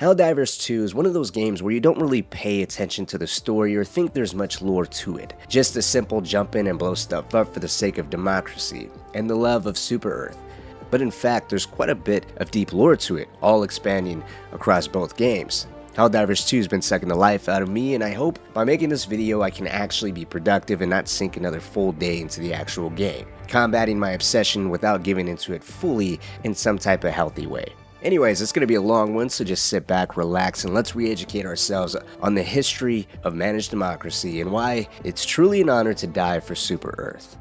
Helldivers 2 is one of those games where you don't really pay attention to the story or think there's much lore to it. Just a simple jump in and blow stuff up for the sake of democracy and the love of Super Earth. But in fact, there's quite a bit of deep lore to it, all expanding across both games. Helldivers 2 has been sucking the life out of me, and I hope by making this video I can actually be productive and not sink another full day into the actual game, combating my obsession without giving into it fully in some type of healthy way. Anyways, it's going to be a long one, so just sit back, relax, and let's re-educate ourselves on the history of managed democracy and why it's truly an honor to die for Super Earth.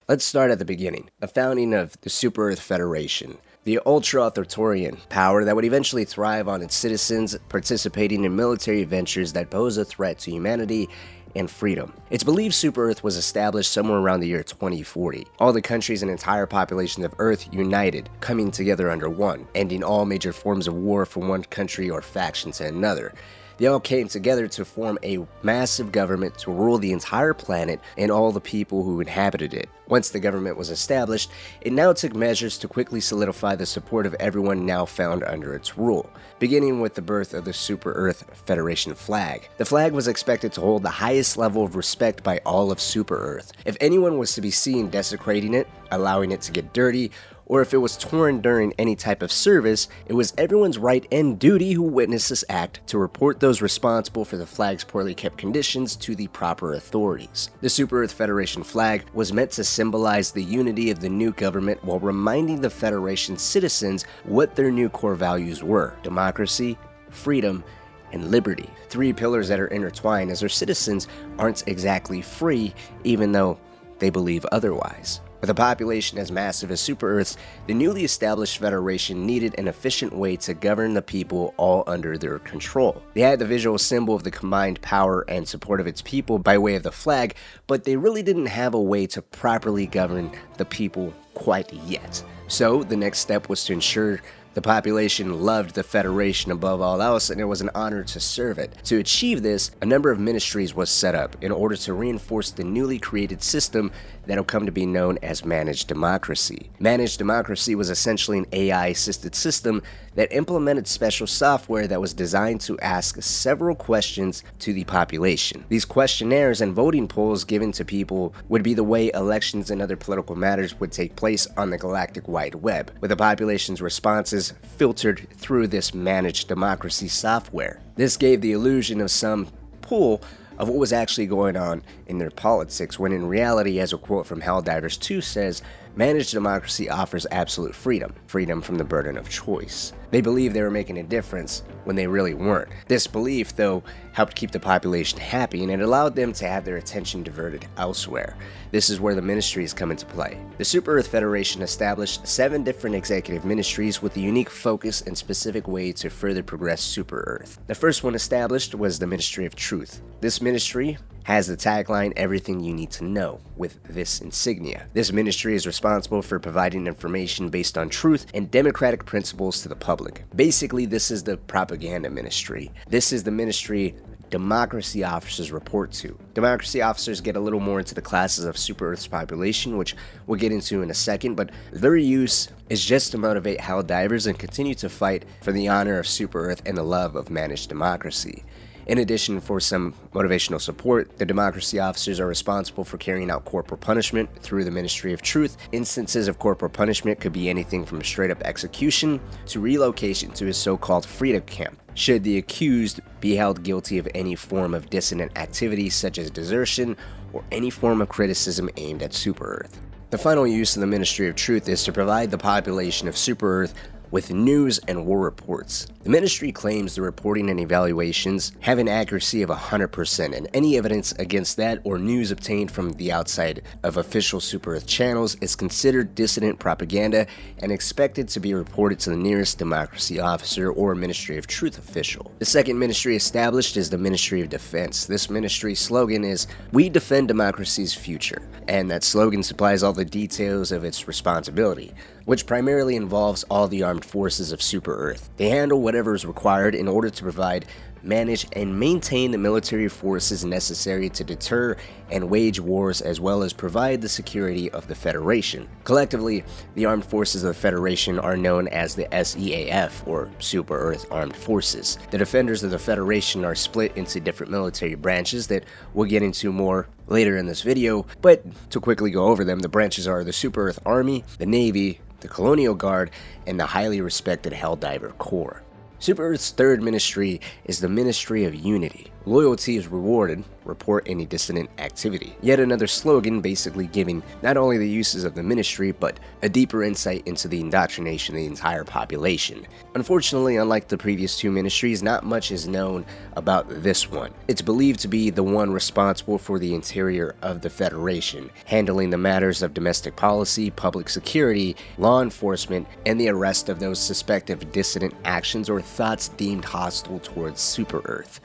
Let's start at the beginning, the founding of the Super Earth Federation, the ultra-authoritarian power that would eventually thrive on its citizens participating in military ventures that pose a threat to humanity and freedom. It's believed Super Earth was established somewhere around the year 2040. All the countries and entire populations of Earth united, coming together under one, ending all major forms of war from one country or faction to another. They all came together to form a massive government to rule the entire planet and all the people who inhabited it. Once the government was established, it now took measures to quickly solidify the support of everyone now found under its rule, beginning with the birth of the Super Earth Federation flag. The flag was expected to hold the highest level of respect by all of Super Earth. If anyone was to be seen desecrating it, allowing it to get dirty, or if it was torn during any type of service, it was everyone's right and duty who witnessed this act to report those responsible for the flag's poorly kept conditions to the proper authorities. The Super Earth Federation flag was meant to symbolize the unity of the new government while reminding the Federation's citizens what their new core values were: democracy, freedom, and liberty. Three pillars that are intertwined as their citizens aren't exactly free, even though they believe otherwise. With a population as massive as Super Earth's, the newly established Federation needed an efficient way to govern the people all under their control. They had the visual symbol of the combined power and support of its people by way of the flag, but they really didn't have a way to properly govern the people quite yet. So the next step was to ensure the population loved the Federation above all else, and it was an honor to serve it. To achieve this, a number of ministries was set up in order to reinforce the newly created system that'll come to be known as managed democracy. Managed democracy was essentially an AI-assisted system that implemented special software that was designed to ask several questions to the population. These questionnaires and voting polls given to people would be the way elections and other political matters would take place on the galactic wide web, with the population's responses filtered through this managed democracy software. This gave the illusion of some pull of what was actually going on in their politics, when in reality, as a quote from Helldivers 2 says, managed democracy offers absolute freedom, freedom from the burden of choice. They believed they were making a difference when they really weren't. This belief, though, helped keep the population happy, and it allowed them to have their attention diverted elsewhere. This is where the ministries come into play. The Super Earth Federation established 7 different executive ministries with a unique focus and specific way to further progress Super Earth. The first one established was the Ministry of Truth. This ministry has the tagline, "Everything you need to know," with this insignia. This ministry is responsible for providing information based on truth and democratic principles to the public. Basically, this is the propaganda ministry. This is the ministry democracy officers report to. Democracy officers get a little more into the classes of Super Earth's population, which we'll get into in a second, but their use is just to motivate Helldivers and continue to fight for the honor of Super Earth and the love of managed democracy. In addition, for some motivational support, the democracy officers are responsible for carrying out corporal punishment through the Ministry of Truth. Instances of corporal punishment could be anything from straight-up execution to relocation to a so-called freedom camp, should the accused be held guilty of any form of dissident activity such as desertion or any form of criticism aimed at Super Earth. The final use of the Ministry of Truth is to provide the population of Super Earth with news and war reports. The ministry claims the reporting and evaluations have an accuracy of 100%, and any evidence against that or news obtained from the outside of official Super Earth channels is considered dissident propaganda and expected to be reported to the nearest democracy officer or Ministry of Truth official. The second ministry established is the Ministry of Defense. This ministry's slogan is, "We defend democracy's future," and that slogan supplies all the details of its responsibility, which primarily involves all the armed forces of Super Earth. They handle whatever is required in order to provide manage, and maintain the military forces necessary to deter and wage wars, as well as provide the security of the Federation. Collectively, the armed forces of the Federation are known as the SEAF, or Super Earth Armed Forces. The defenders of the Federation are split into different military branches that we'll get into more later in this video, but to quickly go over them, the branches are the Super Earth Army, the Navy, the Colonial Guard, and the highly respected Helldiver Corps. Super Earth's third ministry is the Ministry of Unity. Loyalty is rewarded, report any dissident activity. Yet another slogan basically giving not only the uses of the ministry, but a deeper insight into the indoctrination of the entire population. Unfortunately, unlike the previous two ministries, not much is known about this one. It's believed to be the one responsible for the interior of the Federation, handling the matters of domestic policy, public security, law enforcement, and the arrest of those suspected of dissident actions or thoughts deemed hostile towards Super Earth.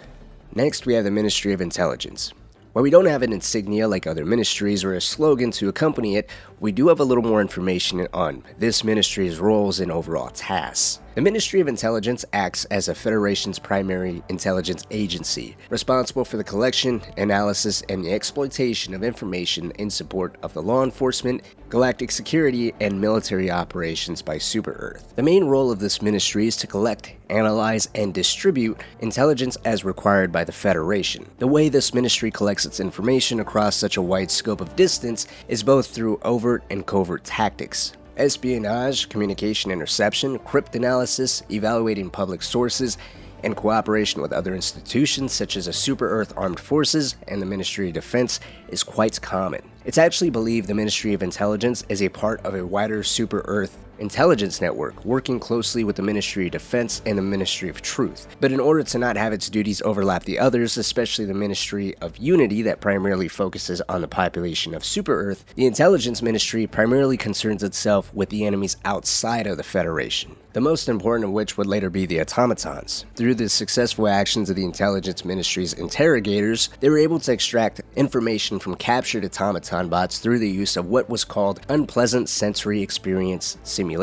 Next, we have the Ministry of Intelligence. While we don't have an insignia like other ministries or a slogan to accompany it, we do have a little more information on this ministry's roles and overall tasks. The Ministry of Intelligence acts as a Federation's primary intelligence agency, responsible for the collection, analysis, and the exploitation of information in support of the law enforcement, galactic security, and military operations by Super Earth. The main role of this ministry is to collect, analyze, and distribute intelligence as required by the Federation. The way this ministry collects its information across such a wide scope of distance is both through overt and covert tactics. Espionage, communication interception, cryptanalysis, evaluating public sources, and cooperation with other institutions such as the Super Earth Armed Forces and the Ministry of Defense is quite common. It's actually believed the Ministry of Intelligence is a part of a wider Super Earth intelligence network, working closely with the Ministry of Defense and the Ministry of Truth. But in order to not have its duties overlap the others, especially the Ministry of Unity that primarily focuses on the population of Super Earth, the Intelligence Ministry primarily concerns itself with the enemies outside of the Federation, the most important of which would later be the Automatons. Through the successful actions of the Intelligence Ministry's interrogators, they were able to extract information from captured automaton bots through the use of what was called unpleasant sensory experience simulations.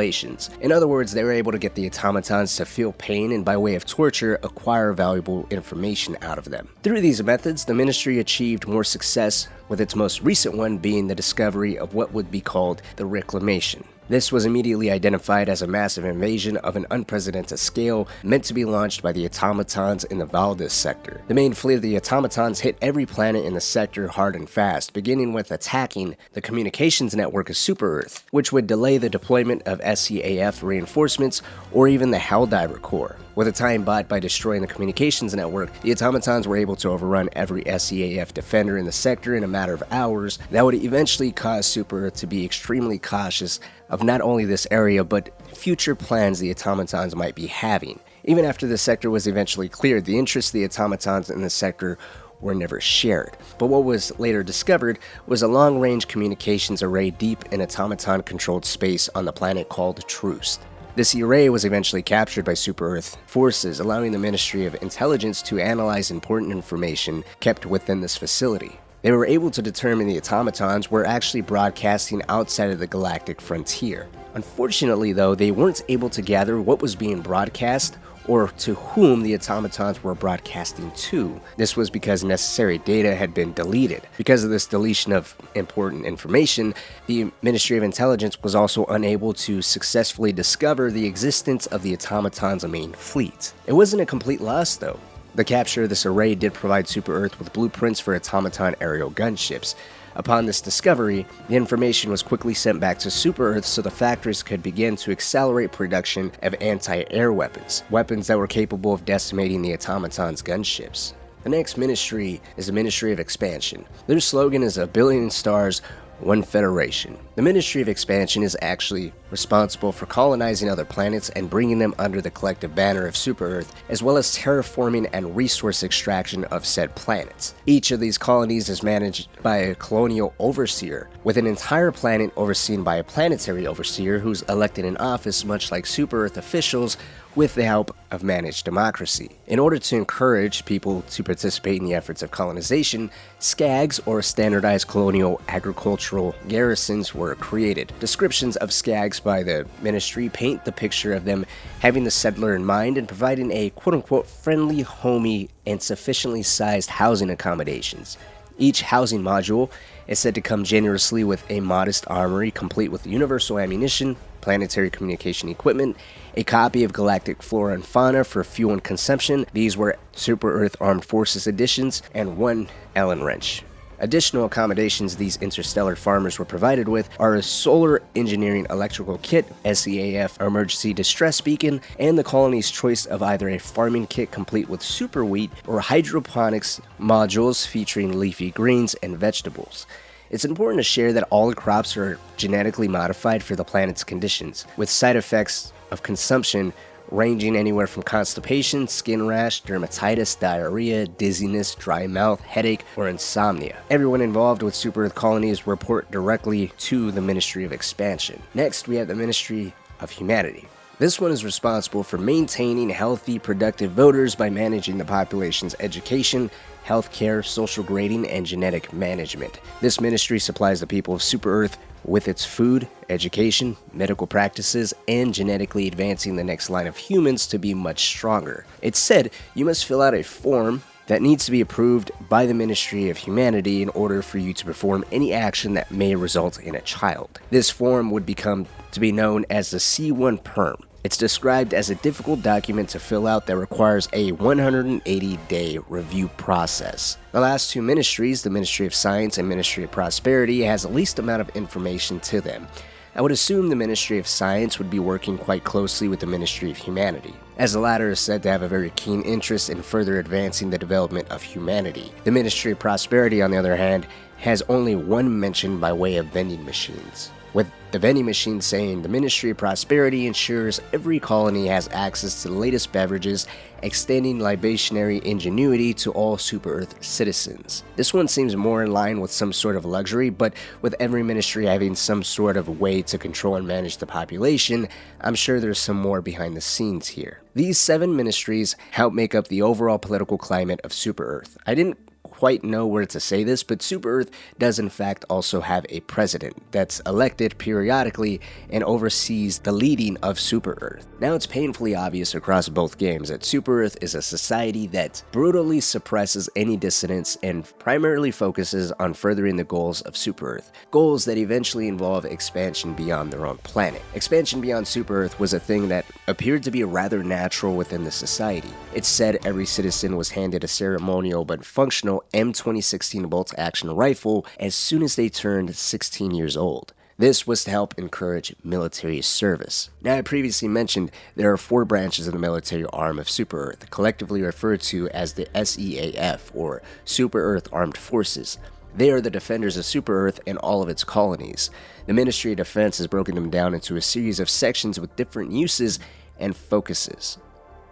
In other words, they were able to get the automatons to feel pain and by way of torture acquire valuable information out of them. Through these methods, the ministry achieved more success, with its most recent one being the discovery of what would be called the Reclamation. This was immediately identified as a massive invasion of an unprecedented scale meant to be launched by the Automatons in the Valdez sector. The main fleet of the Automatons hit every planet in the sector hard and fast, beginning with attacking the communications network of Super Earth, which would delay the deployment of SEAF reinforcements or even the Helldiver Corps. With a time bought by destroying the communications network, the Automatons were able to overrun every SEAF defender in the sector in a matter of hours. That would eventually cause Super Earth to be extremely cautious of not only this area, but future plans the Automatons might be having. Even after the sector was eventually cleared, the interests of the Automatons in the sector were never shared. But what was later discovered was a long-range communications array deep in automaton-controlled space on the planet called Troost. This array was eventually captured by Super Earth forces, allowing the Ministry of Intelligence to analyze important information kept within this facility. They were able to determine the automatons were actually broadcasting outside of the galactic frontier. Unfortunately, though, they weren't able to gather what was being broadcast or to whom the automatons were broadcasting to. This was because necessary data had been deleted. Because of this deletion of important information, the Ministry of Intelligence was also unable to successfully discover the existence of the automatons' main fleet. It wasn't a complete loss, though. The capture of this array did provide Super Earth with blueprints for automaton aerial gunships. Upon this discovery, the information was quickly sent back to Super Earth so the factories could begin to accelerate production of anti-air weapons, weapons that were capable of decimating the automatons' gunships. The next ministry is the Ministry of Expansion. Their slogan is "A billion stars, one federation." The Ministry of Expansion is actually responsible for colonizing other planets and bringing them under the collective banner of Super Earth, as well as terraforming and resource extraction of said planets. Each of these colonies is managed by a colonial overseer, with an entire planet overseen by a planetary overseer who's elected in office much like Super Earth officials, with the help of managed democracy. In order to encourage people to participate in the efforts of colonization, SCAGs, or Standardized Colonial Agricultural Garrisons, were created. Descriptions of SCAGs by the ministry paint the picture of them having the settler in mind and providing a quote-unquote friendly, homey, and sufficiently sized housing accommodations. Each housing module is said to come generously with a modest armory complete with universal ammunition, planetary communication equipment, a copy of Galactic Flora and Fauna for fuel and consumption. These were Super Earth Armed Forces editions, and one Allen wrench. Additional accommodations these interstellar farmers were provided with are a solar engineering electrical kit, SEAF emergency distress beacon, and the colony's choice of either a farming kit complete with super wheat or hydroponics modules featuring leafy greens and vegetables. It's important to share that all the crops are genetically modified for the planet's conditions, with side effects of consumption ranging anywhere from constipation, skin rash, dermatitis, diarrhea, dizziness, dry mouth, headache, or insomnia. Everyone involved with Super Earth colonies report directly to the Ministry of Expansion. Next, we have the Ministry of Humanity. This one is responsible for maintaining healthy, productive voters by managing the population's education, healthcare, social grading, and genetic management. This ministry supplies the people of Super Earth with its food, education, medical practices, and genetically advancing the next line of humans to be much stronger. It's said you must fill out a form that needs to be approved by the Ministry of Humanity in order for you to perform any action that may result in a child. This form would become to be known as the C1 Perm. It's described as a difficult document to fill out that requires a 180-day review process. The last two ministries, the Ministry of Science and Ministry of Prosperity, has the least amount of information to them. I would assume the Ministry of Science would be working quite closely with the Ministry of Humanity, as the latter is said to have a very keen interest in further advancing the development of humanity. The Ministry of Prosperity, on the other hand, has only one mention by way of vending machines, with the vending machine saying the Ministry of Prosperity ensures every colony has access to the latest beverages, extending libationary ingenuity to all Super Earth citizens. This one seems more in line with some sort of luxury, but with every ministry having some sort of way to control and manage the population, I'm sure there's some more behind the scenes here. These 7 ministries help make up the overall political climate of Super Earth. I didn't quite know where to say this, but Super Earth does in fact also have a president that's elected periodically and oversees the leading of Super Earth. Now it's painfully obvious across both games that Super Earth is a society that brutally suppresses any dissidents and primarily focuses on furthering the goals of Super Earth, goals that eventually involve expansion beyond their own planet. Expansion beyond Super Earth was a thing that appeared to be rather natural within the society. It's said every citizen was handed a ceremonial but functional M2016 bolt-action rifle as soon as they turned 16 years old. This was to help encourage military service. Now, I previously mentioned there are 4 branches of the military arm of Super Earth, collectively referred to as the SEAF, or Super Earth Armed Forces. They are the defenders of Super Earth and all of its colonies. The Ministry of Defense has broken them down into a series of sections with different uses and focuses.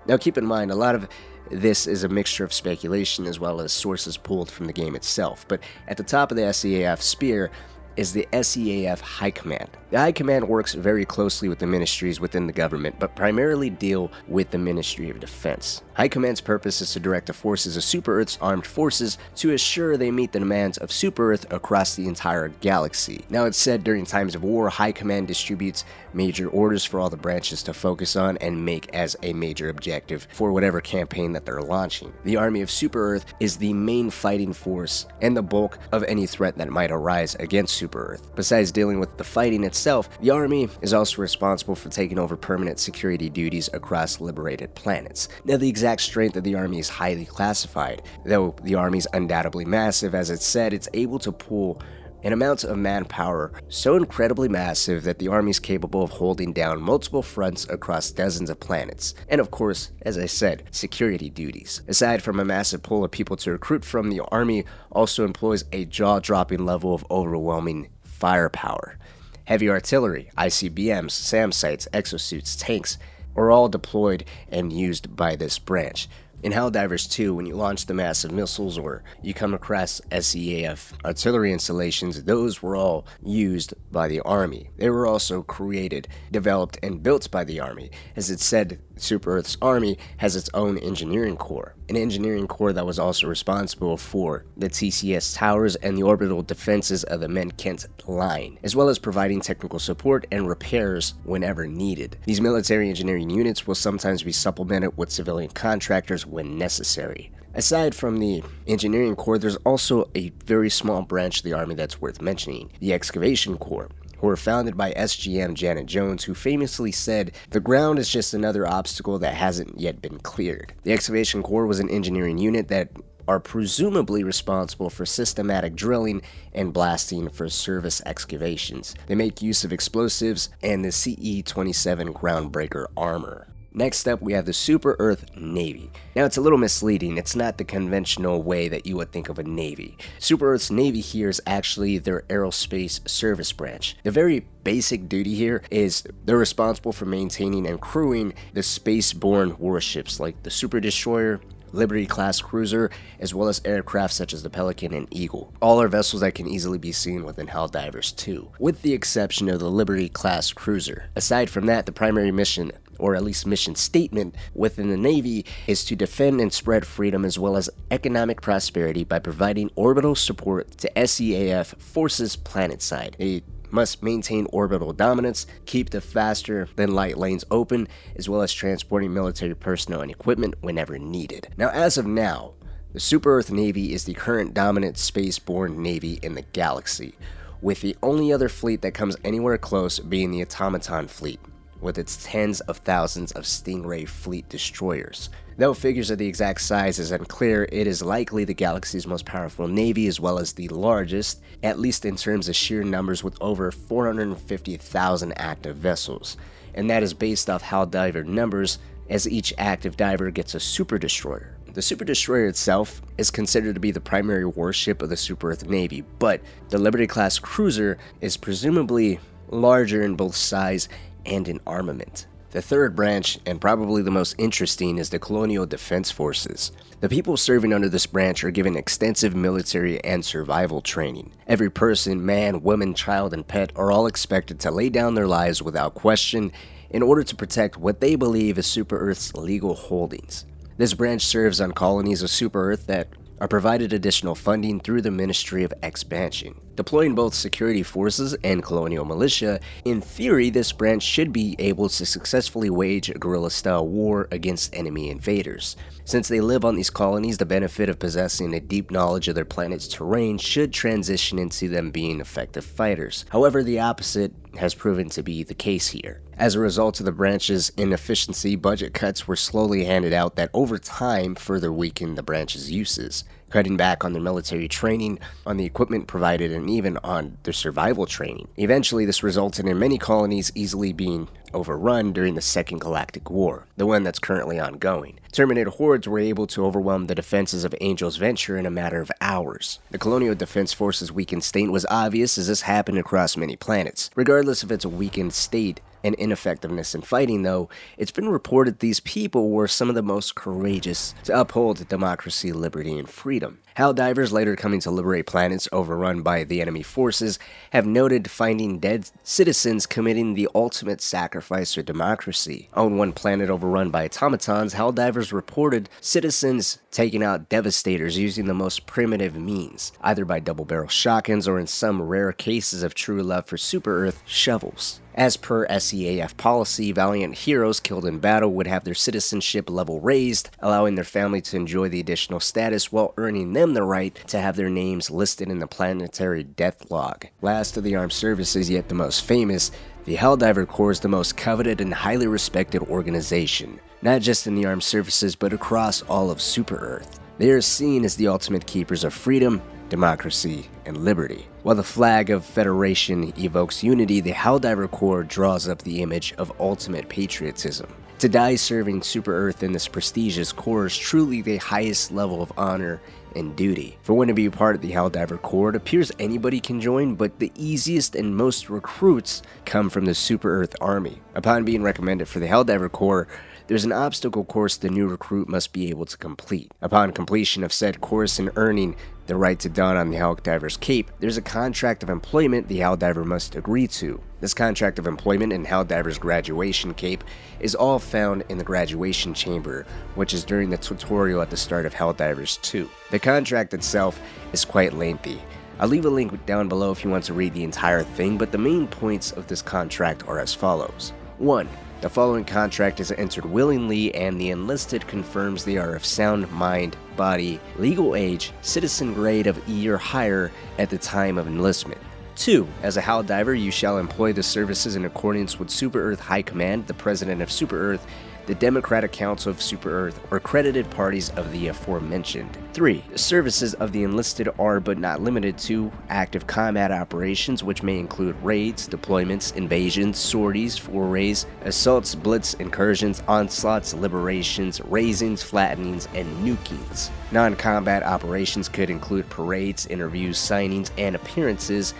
Now, keep in mind, a lot of this is a mixture of speculation as well as sources pulled from the game itself, but at the top of the SEAF spear is the SEAF High Command. The High Command works very closely with the ministries within the government, but primarily deal with the Ministry of Defense. High Command's purpose is to direct the forces of Super Earth's armed forces to assure they meet the demands of Super Earth across the entire galaxy. Now, it's said during times of war, High Command distributes major orders for all the branches to focus on and make as a major objective for whatever campaign that they're launching. The Army of Super Earth is the main fighting force and the bulk of any threat that might arise against Super Earth. Besides dealing with the fighting itself, the Army is also responsible for taking over permanent security duties across liberated planets. Now, the exact strength of the Army is highly classified. Though the Army is undoubtedly massive, as it's said, it's able to pull an amount of manpower so incredibly massive that the Army is capable of holding down multiple fronts across dozens of planets. And of course, as I said, security duties. Aside from a massive pool of people to recruit from, the Army also employs a jaw-dropping level of overwhelming firepower. Heavy artillery, ICBMs, SAM sites, exosuits, tanks are all deployed and used by this branch. In Helldivers 2, when you launch the massive missiles or you come across SEAF artillery installations, those were all used by the Army. They were also created, developed, and built by the Army. As it said, Super Earth's army has its own engineering corps, an engineering corps that was also responsible for the TCS towers and the orbital defenses of the Menkent line, as well as providing technical support and repairs whenever needed. These military engineering units will sometimes be supplemented with civilian contractors when necessary. Aside from the engineering corps, there's also a very small branch of the army that's worth mentioning, the excavation corps, who were founded by SGM Janet Jones, who famously said, "The ground is just another obstacle that hasn't yet been cleared." The excavation corps was an engineering unit that are presumably responsible for systematic drilling and blasting for surface excavations. They make use of explosives and the CE-27 groundbreaker armor. Next up, we have the Super Earth Navy. Now, it's a little misleading. It's not the conventional way that you would think of a Navy. Super Earth's Navy here is actually their aerospace service branch. The very basic duty here is they're responsible for maintaining and crewing the space-borne warships like the Super Destroyer, Liberty-class cruiser, as well as aircraft such as the Pelican and Eagle. All are vessels that can easily be seen within Helldivers 2, with the exception of the Liberty-class cruiser. Aside from that, the primary mission, or at least mission statement, within the Navy is to defend and spread freedom as well as economic prosperity by providing orbital support to SEAF forces planetside. They must maintain orbital dominance, keep the faster-than-light lanes open, as well as transporting military personnel and equipment whenever needed. Now, as of now, the Super Earth Navy is the current dominant space-borne navy in the galaxy, with the only other fleet that comes anywhere close being the Automaton fleet, with its tens of thousands of Stingray fleet destroyers. Though figures of the exact size is unclear, it is likely the galaxy's most powerful navy as well as the largest, at least in terms of sheer numbers, with over 450,000 active vessels. And that is based off Helldiver numbers, as each active diver gets a super destroyer. The Super Destroyer itself is considered to be the primary warship of the Super Earth Navy, but the Liberty-class cruiser is presumably larger in both size and in armament. The third branch, and probably the most interesting, is the Colonial Defense Forces. The people serving under this branch are given extensive military and survival training. Every person, man, woman, child, and pet are all expected to lay down their lives without question in order to protect what they believe is Super Earth's legal holdings. This branch serves on colonies of Super Earth that are provided additional funding through the Ministry of Expansion. Deploying both security forces and colonial militia, in theory this branch should be able to successfully wage a guerrilla-style war against enemy invaders. Since they live on these colonies, the benefit of possessing a deep knowledge of their planet's terrain should transition into them being effective fighters. However, the opposite has proven to be the case here. As a result of the branch's inefficiency, budget cuts were slowly handed out that over time further weakened the branch's uses, cutting back on their military training, on the equipment provided, and even on their survival training. Eventually, this resulted in many colonies easily being overrun during the Second Galactic War, the one that's currently ongoing. Terminid hordes were able to overwhelm the defenses of Angel's Venture in a matter of hours. The Colonial Defense Force's weakened state was obvious, as this happened across many planets. Regardless of its weakened state and ineffectiveness in fighting, though, it's been reported these people were some of the most courageous to uphold democracy, liberty, and freedom. Helldivers, later coming to liberate planets overrun by the enemy forces, have noted finding dead citizens committing the ultimate sacrifice for democracy. On one planet overrun by automatons, Helldivers reported citizens taking out devastators using the most primitive means, either by double-barrel shotguns or in some rare cases of true love for Super Earth, shovels. As per SEAF policy, valiant heroes killed in battle would have their citizenship level raised, allowing their family to enjoy the additional status while earning them the right to have their names listed in the planetary death log. Last of the armed services, yet the most famous, the Helldiver Corps is the most coveted and highly respected organization, not just in the armed services but across all of Super Earth. They are seen as the ultimate keepers of freedom, democracy, and liberty. While the flag of Federation evokes unity, the Helldiver Corps draws up the image of ultimate patriotism. To die serving Super Earth in this prestigious corps is truly the highest level of honor and duty. For one to be a part of the Helldiver Corps, it appears anybody can join, but the easiest and most recruits come from the Super Earth Army. Upon being recommended for the Helldiver Corps, there's an obstacle course the new recruit must be able to complete. Upon completion of said course and earning the right to don on the Helldiver's cape, there's a contract of employment the Helldiver must agree to. This contract of employment and Helldiver's graduation cape is all found in the graduation chamber, which is during the tutorial at the start of Helldivers 2. The contract itself is quite lengthy. I'll leave a link down below if you want to read the entire thing, but the main points of this contract are as follows. 1. The following contract is entered willingly, and the enlisted confirms they are of sound mind, body, legal age, citizen grade of E or higher at the time of enlistment. 2. As a Helldiver, you shall employ the services in accordance with Super Earth High Command, the President of Super Earth, the Democratic Council of Super Earth, or credited parties of the aforementioned. 3. The services of the enlisted are, but not limited to, active combat operations, which may include raids, deployments, invasions, sorties, forays, assaults, blitz, incursions, onslaughts, liberations, raisings, flattenings, and nukings. Non-combat operations could include parades, interviews, signings, and appearances,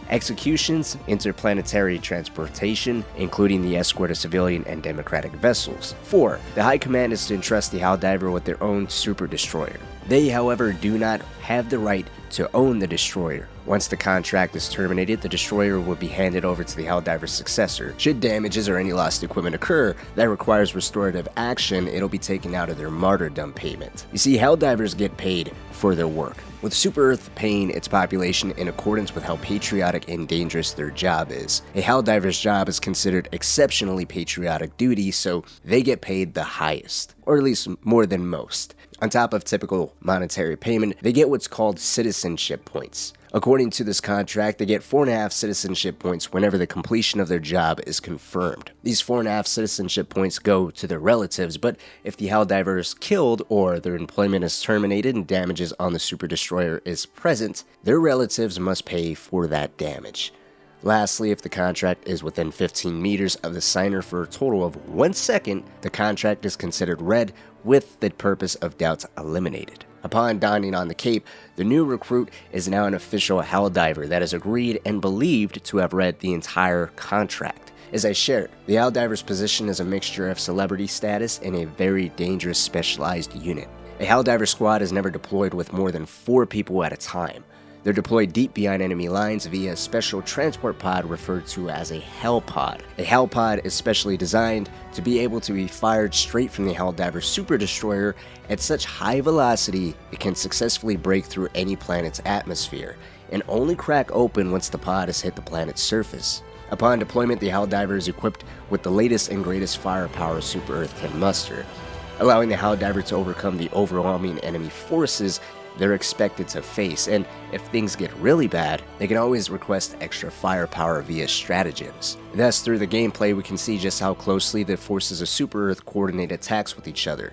executions, interplanetary transportation, including the escort of civilian and democratic vessels. 4. The High Command is to entrust the Helldiver with their own super destroyer. They, however, do not have the right to own the destroyer. Once the contract is terminated, the destroyer will be handed over to the Helldiver's successor. Should damages or any lost equipment occur that requires restorative action, it'll be taken out of their martyrdom payment. You see, Helldivers get paid for their work, with Super Earth paying its population in accordance with how patriotic and dangerous their job is. A Helldiver's job is considered exceptionally patriotic duty, so they get paid the highest, or at least more than most. On top of typical monetary payment, they get what's called citizenship points. According to this contract, they get 4.5 citizenship points whenever the completion of their job is confirmed. These 4.5 citizenship points go to their relatives, but if the Helldiver is killed or their employment is terminated and damages on the Super Destroyer is present, their relatives must pay for that damage. Lastly, if the contract is within 15 meters of the signer for a total of 1 second, the contract is considered read with the purpose of doubts eliminated. Upon donning on the cape, the new recruit is now an official Helldiver that is agreed and believed to have read the entire contract. As I shared, the Helldiver's position is a mixture of celebrity status and a very dangerous specialized unit. A Helldiver squad is never deployed with more than 4 people at a time. They're deployed deep behind enemy lines via a special transport pod referred to as a Hell Pod. A Hell Pod is specially designed to be able to be fired straight from the Helldiver Super Destroyer at such high velocity it can successfully break through any planet's atmosphere, and only crack open once the pod has hit the planet's surface. Upon deployment, the Helldiver is equipped with the latest and greatest firepower Super Earth can muster, allowing the Helldiver to overcome the overwhelming enemy forces they're expected to face, and if things get really bad, they can always request extra firepower via stratagems. Thus, through the gameplay, we can see just how closely the forces of Super Earth coordinate attacks with each other,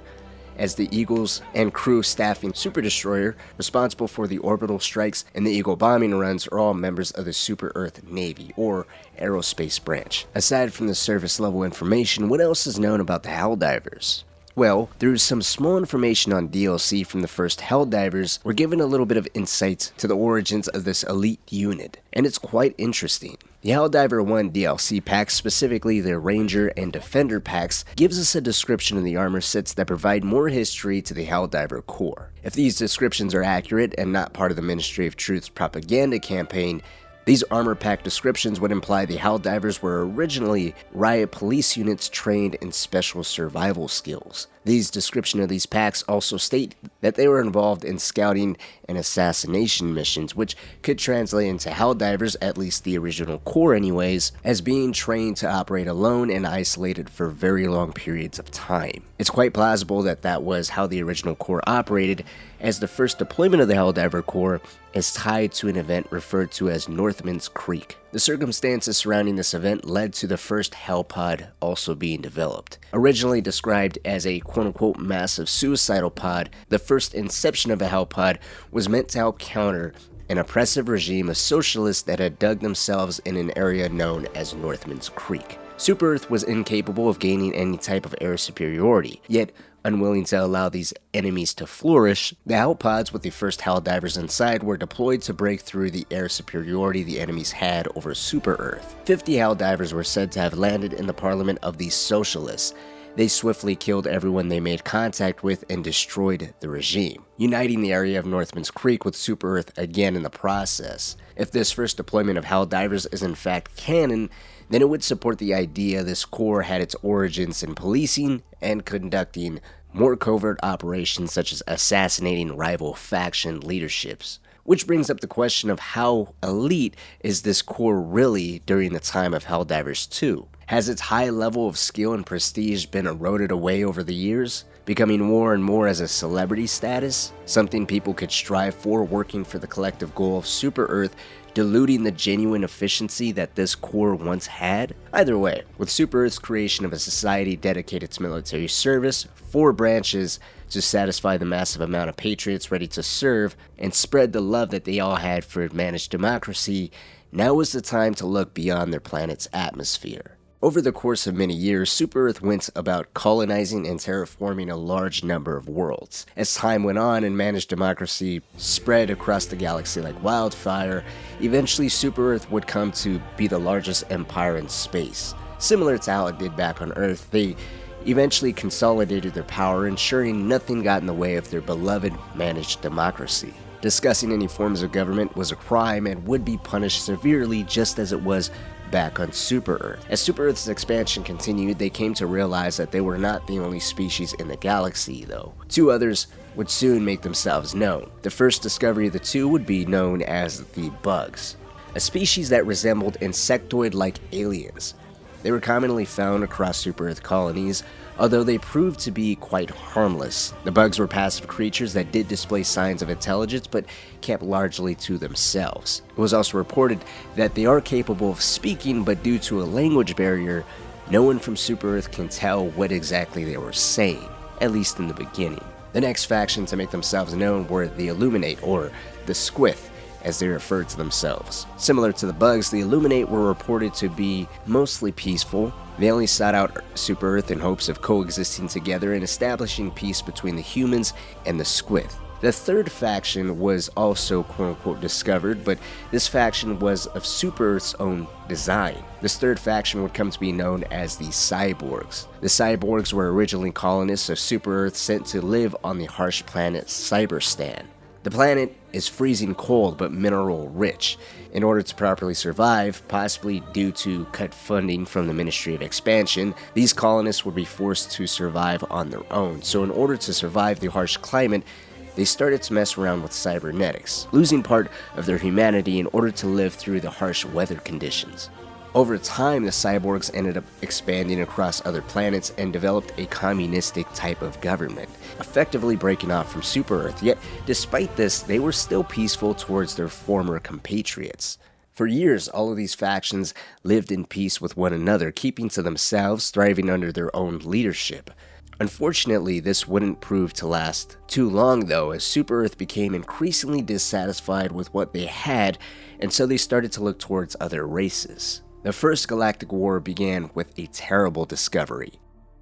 as the Eagles and crew staffing Super Destroyer, responsible for the orbital strikes and the Eagle bombing runs, are all members of the Super Earth Navy, or Aerospace Branch. Aside from the surface level information, what else is known about the Helldivers? Well, through some small information on DLC from the first Helldivers, we're given a little bit of insight to the origins of this elite unit, and it's quite interesting. The Helldiver 1 DLC packs, specifically the Ranger and Defender packs, gives us a description of the armor sets that provide more history to the Helldiver core. If these descriptions are accurate and not part of the Ministry of Truth's propaganda campaign, these armor pack descriptions would imply the Helldivers were originally riot police units trained in special survival skills. These descriptions of these packs also state that they were involved in scouting and assassination missions, which could translate into Helldivers, at least the original core anyways, as being trained to operate alone and isolated for very long periods of time. It's quite plausible that that was how the original core operated, as the first deployment of the Helldiver core is tied to an event referred to as Malevelon Creek. The circumstances surrounding this event led to the first Hell Pod also being developed. Originally described as a quote-unquote massive suicidal pod, the first inception of a Hell Pod was meant to help counter an oppressive regime of socialists that had dug themselves in an area known as Malevelon Creek. Super Earth was incapable of gaining any type of air superiority, yet unwilling to allow these enemies to flourish, the Hell Pods with the first Helldivers inside were deployed to break through the air superiority the enemies had over Super Earth. 50 Helldivers were said to have landed in the parliament of these socialists. they swiftly killed everyone they made contact with and destroyed the regime, uniting the area of Northman's Creek with Super Earth again in the process. If this first deployment of Helldivers is in fact canon, then it would support the idea this corps had its origins in policing and conducting more covert operations such as assassinating rival faction leaderships. Which brings up the question of how elite is this corps really during the time of Helldivers 2? Has its high level of skill and prestige been eroded away over the years, becoming more and more as a celebrity status, something people could strive for working for the collective goal of Super Earth, diluting the genuine efficiency that this corps once had? Either way, with Super Earth's creation of a society dedicated to military service, 4 branches to satisfy the massive amount of patriots ready to serve and spread the love that they all had for managed democracy, now was the time to look beyond their planet's atmosphere. Over the course of many years, Super Earth went about colonizing and terraforming a large number of worlds. As time went on and managed democracy spread across the galaxy like wildfire, eventually Super Earth would come to be the largest empire in space. Similar to how it did back on Earth, they eventually consolidated their power, ensuring nothing got in the way of their beloved managed democracy. Discussing any forms of government was a crime and would be punished severely, just as it was back on Super Earth. As Super Earth's expansion continued, they came to realize that they were not the only species in the galaxy, though. 2 others would soon make themselves known. The first discovery of the 2 would be known as the Bugs, a species that resembled insectoid-like aliens. They were commonly found across Super Earth colonies, although they proved to be quite harmless. The Bugs were passive creatures that did display signs of intelligence, but kept largely to themselves. It was also reported that they are capable of speaking, but due to a language barrier, no one from Super Earth can tell what exactly they were saying, at least in the beginning. The next faction to make themselves known were the Illuminate, or the Squith, as they referred to themselves. Similar to the Bugs, the Illuminate were reported to be mostly peaceful. They only sought out Super Earth in hopes of coexisting together and establishing peace between the humans and the Squith. The third faction was also quote-unquote discovered, but this faction was of Super Earth's own design. This third faction would come to be known as the Cyborgs. The Cyborgs were originally colonists of Super Earth sent to live on the harsh planet Cyberstan. The planet is freezing cold but mineral rich. In order to properly survive, possibly due to cut funding from the Ministry of Expansion, these colonists would be forced to survive on their own. So in order to survive the harsh climate, they started to mess around with cybernetics, losing part of their humanity in order to live through the harsh weather conditions. Over time, the Cyborgs ended up expanding across other planets and developed a communistic type of government, effectively breaking off from Super Earth. Yet, despite this, they were still peaceful towards their former compatriots. For years, all of these factions lived in peace with one another, keeping to themselves, thriving under their own leadership. Unfortunately, this wouldn't prove to last too long though, as Super Earth became increasingly dissatisfied with what they had, and so they started to look towards other races. The first Galactic War began with a terrible discovery.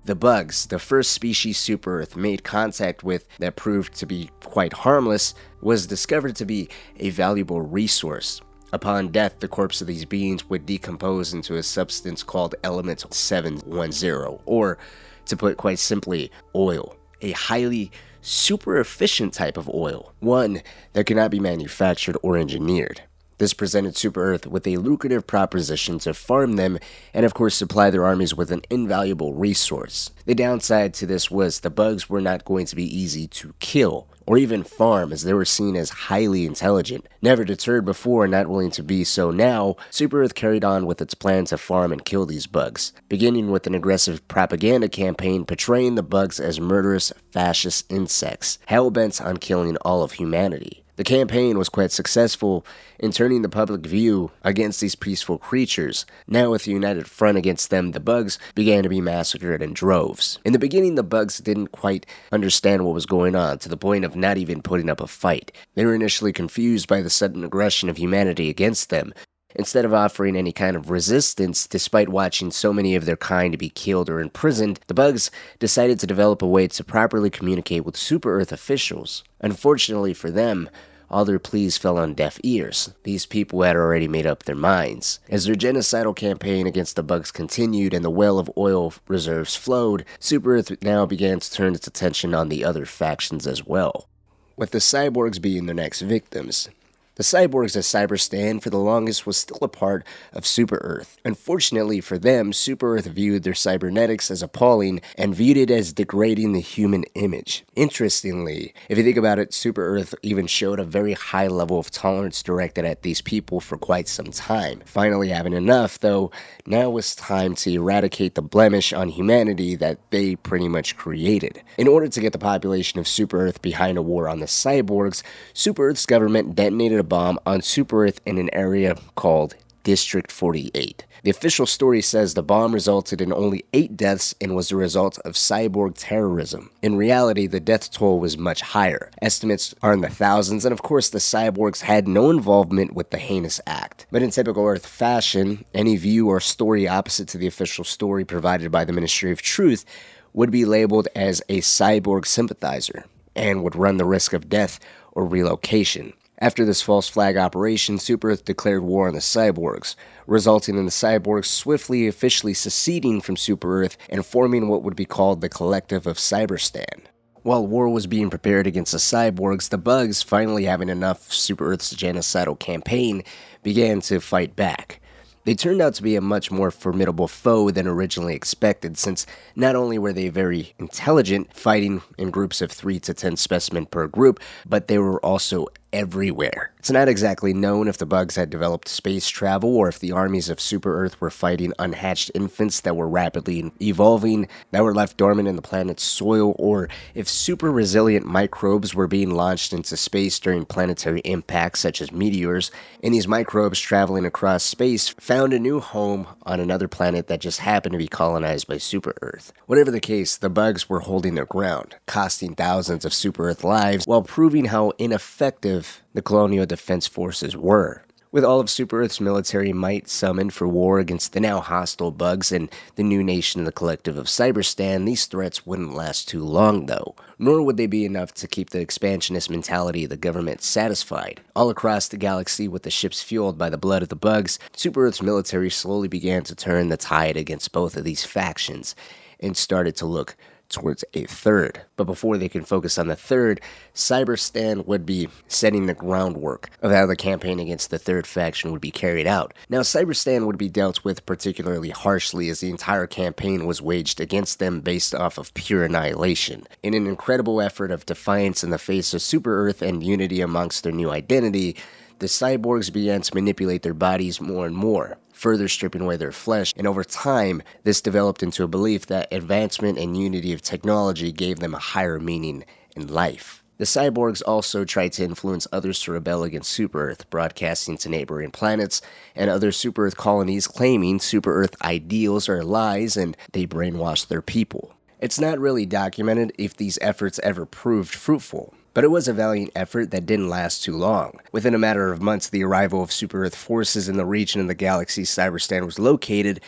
The Bugs, the first species Super Earth made contact with that proved to be quite harmless, was discovered to be a valuable resource. Upon death, the corpse of these beings would decompose into a substance called Element 710, or, to put it quite simply, oil. A highly super efficient type of oil, one that could not be manufactured or engineered. This presented Super Earth with a lucrative proposition to farm them and of course supply their armies with an invaluable resource. The downside to this was the Bugs were not going to be easy to kill or even farm, as they were seen as highly intelligent. Never deterred before and not willing to be so now, Super Earth carried on with its plan to farm and kill these Bugs, beginning with an aggressive propaganda campaign portraying the Bugs as murderous fascist insects, hell-bent on killing all of humanity. The campaign was quite successful in turning the public view against these peaceful creatures. Now with a united front against them, the Bugs began to be massacred in droves. In the beginning, the Bugs didn't quite understand what was going on, to the point of not even putting up a fight. They were initially confused by the sudden aggression of humanity against them. Instead of offering any kind of resistance, despite watching so many of their kind be killed or imprisoned, the Bugs decided to develop a way to properly communicate with Super Earth officials. Unfortunately for them, all their pleas fell on deaf ears. These people had already made up their minds. As their genocidal campaign against the bugs continued and the well of oil reserves flowed, Super Earth now began to turn its attention on the other factions as well, with the cyborgs being their next victims. The cyborgs as Cyberstan for the longest was still a part of Super Earth. Unfortunately for them, Super Earth viewed their cybernetics as appalling and viewed it as degrading the human image. Interestingly, if you think about it, Super Earth even showed a very high level of tolerance directed at these people for quite some time. Finally having enough, though, now was time to eradicate the blemish on humanity that they pretty much created. In order to get the population of Super Earth behind a war on the cyborgs, Super Earth's government detonated a bomb on Super Earth in an area called District 48. The official story says the bomb resulted in only 8 deaths and was the result of cyborg terrorism. In reality, the death toll was much higher. Estimates are in the thousands, and of course the cyborgs had no involvement with the heinous act. But in typical Earth fashion, any view or story opposite to the official story provided by the Ministry of Truth would be labeled as a cyborg sympathizer and would run the risk of death or relocation. After this false flag operation, Super Earth declared war on the cyborgs, resulting in the cyborgs swiftly officially seceding from Super Earth and forming what would be called the Collective of Cyberstan. While war was being prepared against the cyborgs, the bugs, finally having enough of Super Earth's genocidal campaign, began to fight back. They turned out to be a much more formidable foe than originally expected, since not only were they very intelligent, fighting in groups of 3 to 10 specimen per group, but they were also everywhere. It's not exactly known if the bugs had developed space travel or if the armies of Super Earth were fighting unhatched infants that were rapidly evolving, that were left dormant in the planet's soil, or if super resilient microbes were being launched into space during planetary impacts such as meteors, and these microbes traveling across space found a new home on another planet that just happened to be colonized by Super Earth. Whatever the case, the bugs were holding their ground, costing thousands of Super Earth lives while proving how ineffective the colonial defense forces were. With all of Super Earth's military might summoned for war against the now hostile bugs and the new nation of the Collective of Cyberstan, these threats wouldn't last too long though, nor would they be enough to keep the expansionist mentality of the government satisfied. All across the galaxy, with the ships fueled by the blood of the bugs, Super Earth's military slowly began to turn the tide against both of these factions and started to look towards a third. But before they can focus on the third, Cyberstan would be setting the groundwork of how the campaign against the third faction would be carried out. Now, Cyberstan would be dealt with particularly harshly, as the entire campaign was waged against them based off of pure annihilation. In an incredible effort of defiance in the face of Super Earth and unity amongst their new identity, the cyborgs began to manipulate their bodies more and more, further stripping away their flesh, and over time, this developed into a belief that advancement and unity of technology gave them a higher meaning in life. The cyborgs also tried to influence others to rebel against Super Earth, broadcasting to neighboring planets and other Super Earth colonies claiming Super Earth ideals are lies and they brainwashed their people. It's not really documented if these efforts ever proved fruitful, but it was a valiant effort that didn't last too long. Within a matter of months, the arrival of Super Earth forces in the region of the galaxy Cyberstan was located.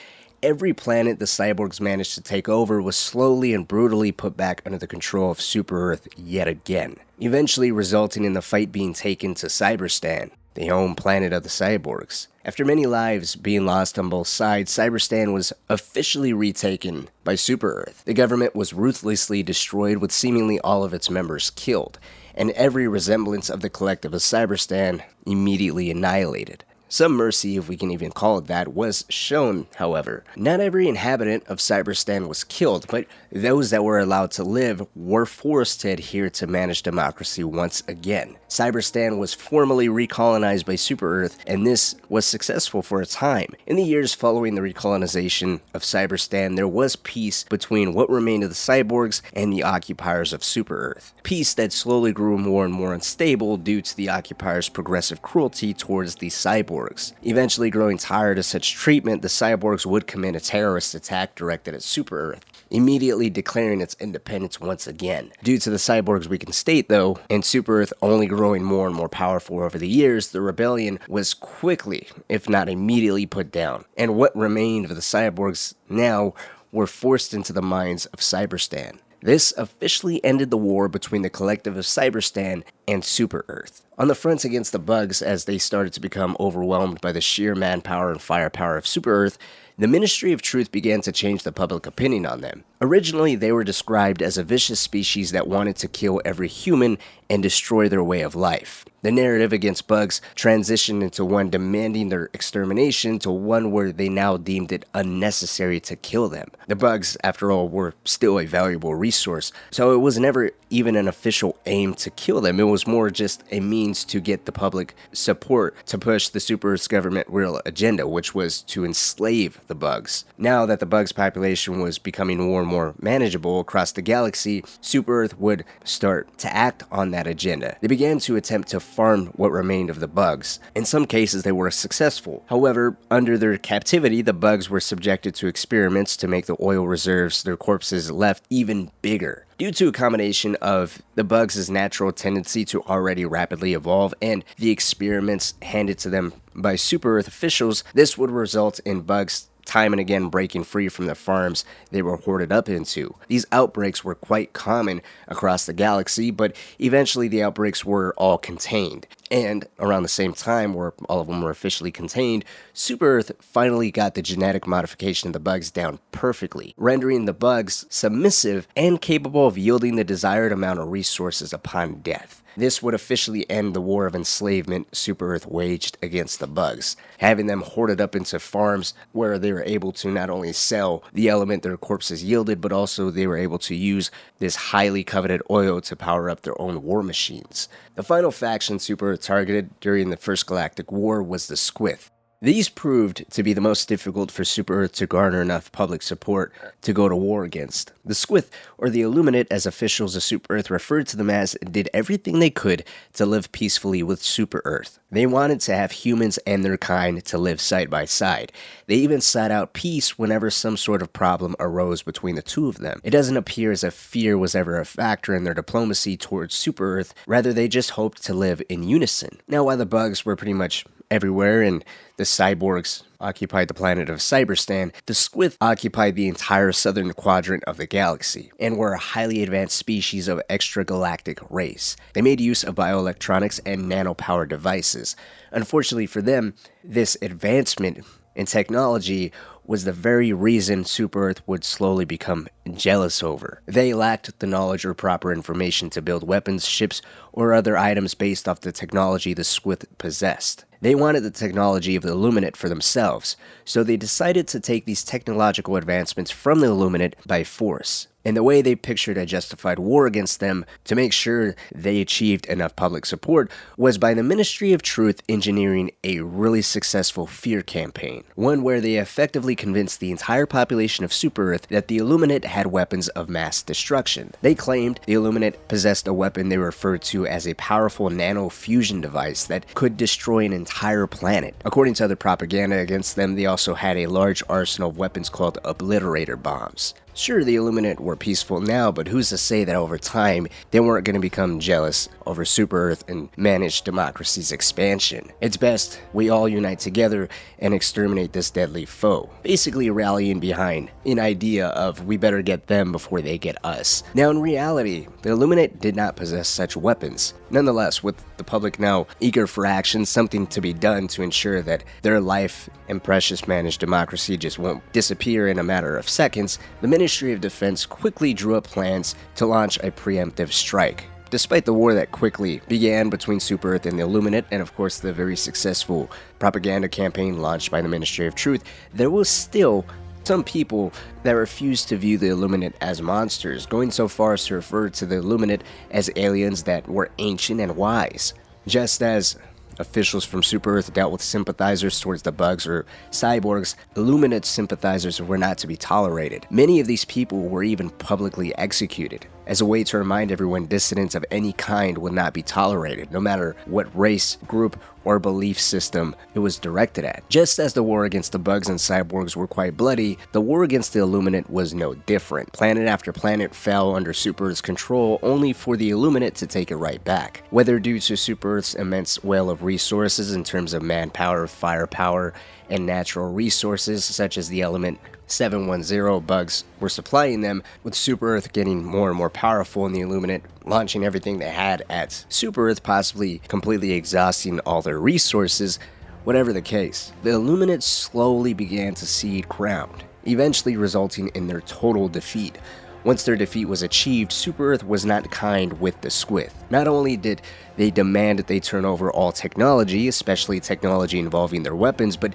Every planet the cyborgs managed to take over was slowly and brutally put back under the control of Super Earth yet again, eventually resulting in the fight being taken to Cyberstan, the home planet of the cyborgs. After many lives being lost on both sides, Cyberstan was officially retaken by Super Earth. The government was ruthlessly destroyed, with seemingly all of its members killed, and every resemblance of the Collective of Cyberstan immediately annihilated. Some mercy, if we can even call it that, was shown, however. Not every inhabitant of Cyberstan was killed, but those that were allowed to live were forced to adhere to managed democracy once again. Cyberstan was formally recolonized by Super Earth, and this was successful for a time. In the years following the recolonization of Cyberstan, there was peace between what remained of the cyborgs and the occupiers of Super Earth. Peace that slowly grew more and more unstable due to the occupiers' progressive cruelty towards the cyborgs. Eventually growing tired of such treatment, the cyborgs would commit a terrorist attack directed at Super Earth, immediately declaring its independence once again. Due to the cyborgs' weakened state, though, and Super Earth only growing more and more powerful over the years, the rebellion was quickly, if not immediately, put down, and what remained of the cyborgs now were forced into the mines of Cyberstan. This officially ended the war between the collective of Cyberstan and Super-Earth. On the front against the bugs, as they started to become overwhelmed by the sheer manpower and firepower of Super-Earth, the Ministry of Truth began to change the public opinion on them. Originally, they were described as a vicious species that wanted to kill every human and destroy their way of life. The narrative against bugs transitioned into one demanding their extermination to one where they now deemed it unnecessary to kill them. The bugs, after all, were still a valuable resource, so it was never even an official aim to kill them. It was more just a means to get the public support to push the Super-Earth's government real agenda, which was to enslave the bugs. Now that the bugs' population was becoming more and more manageable across the galaxy, Super-Earth would start to act on that agenda. They began to attempt to farm what remained of the bugs. In some cases, they were successful. However, under their captivity, the bugs were subjected to experiments to make the oil reserves their corpses left even bigger. Due to a combination of the bugs' natural tendency to already rapidly evolve and the experiments handed to them by Super-Earth officials, this would result in bugs time and again breaking free from the farms they were hoarded up into. These outbreaks were quite common across the galaxy, but eventually the outbreaks were all contained. And around the same time, where all of them were officially contained, Super-Earth finally got the genetic modification of the bugs down perfectly, rendering the bugs submissive and capable of yielding the desired amount of resources upon death. This would officially end the war of enslavement Super-Earth waged against the bugs, having them hoarded up into farms where they were able to not only sell the element their corpses yielded, but also they were able to use this highly coveted oil to power up their own war machines. The final faction Super-Earth targeted during the First Galactic War was the Squith. These proved to be the most difficult for Super-Earth to garner enough public support to go to war against. The Squith, or the Illuminate as officials of Super-Earth referred to them as, did everything they could to live peacefully with Super-Earth. They wanted to have humans and their kind to live side by side. They even sought out peace whenever some sort of problem arose between the two of them. It doesn't appear as if fear was ever a factor in their diplomacy towards Super-Earth, rather they just hoped to live in unison. Now, while the bugs were pretty much everywhere and the cyborgs occupied the planet of Cyberstan, the Squith occupied the entire southern quadrant of the galaxy and were a highly advanced species of extragalactic race. They made use of bioelectronics and nanopower devices. Unfortunately for them, this advancement in technology was the very reason Super-Earth would slowly become jealous over. They lacked the knowledge or proper information to build weapons, ships, or other items based off the technology the Squith possessed. They wanted the technology of the Illuminate for themselves, so they decided to take these technological advancements from the Illuminate by force. And the way they pictured a justified war against them to make sure they achieved enough public support was by the Ministry of Truth engineering a really successful fear campaign, one where they effectively convinced the entire population of Super-Earth that the Illuminate had weapons of mass destruction. They claimed the Illuminate possessed a weapon they referred to as a powerful nano-fusion device that could destroy an entire planet. According to other propaganda against them, they also had a large arsenal of weapons called obliterator bombs. Sure, the Illuminate were peaceful now, but who's to say that over time they weren't going to become jealous over Super-Earth and manage democracy's expansion? It's best we all unite together and exterminate this deadly foe, basically rallying behind an idea of we better get them before they get us. Now in reality, the Illuminate did not possess such weapons. Nonetheless, with the public now eager for action, something to be done to ensure that their life and precious managed democracy just won't disappear in a matter of seconds, the Ministry of Defense quickly drew up plans to launch a preemptive strike. Despite the war that quickly began between Super-Earth and the Illuminate, and of course the very successful propaganda campaign launched by the Ministry of Truth, there was still some people that refused to view the Illuminate as monsters, going so far as to refer to the Illuminate as aliens that were ancient and wise. Just as officials from Super-Earth dealt with sympathizers towards the bugs or cyborgs, Illuminate sympathizers were not to be tolerated. Many of these people were even publicly executed, as a way to remind everyone dissidents of any kind would not be tolerated, no matter what race, group, or belief system it was directed at. Just as the war against the bugs and cyborgs were quite bloody, the war against the Illuminate was no different. Planet after planet fell under Super-Earth's control, only for the Illuminate to take it right back. Whether due to Super-Earth's immense well of resources in terms of manpower, firepower, and natural resources such as the element 710 bugs were supplying them, with Super Earth getting more and more powerful and the Illuminate launching everything they had at Super Earth, possibly completely exhausting all their resources. Whatever the case, the Illuminate slowly began to cede ground, eventually resulting in their total defeat. Once their defeat was achieved, Super Earth was not kind with the Squith. Not only did they demand that they turn over all technology, especially technology involving their weapons, but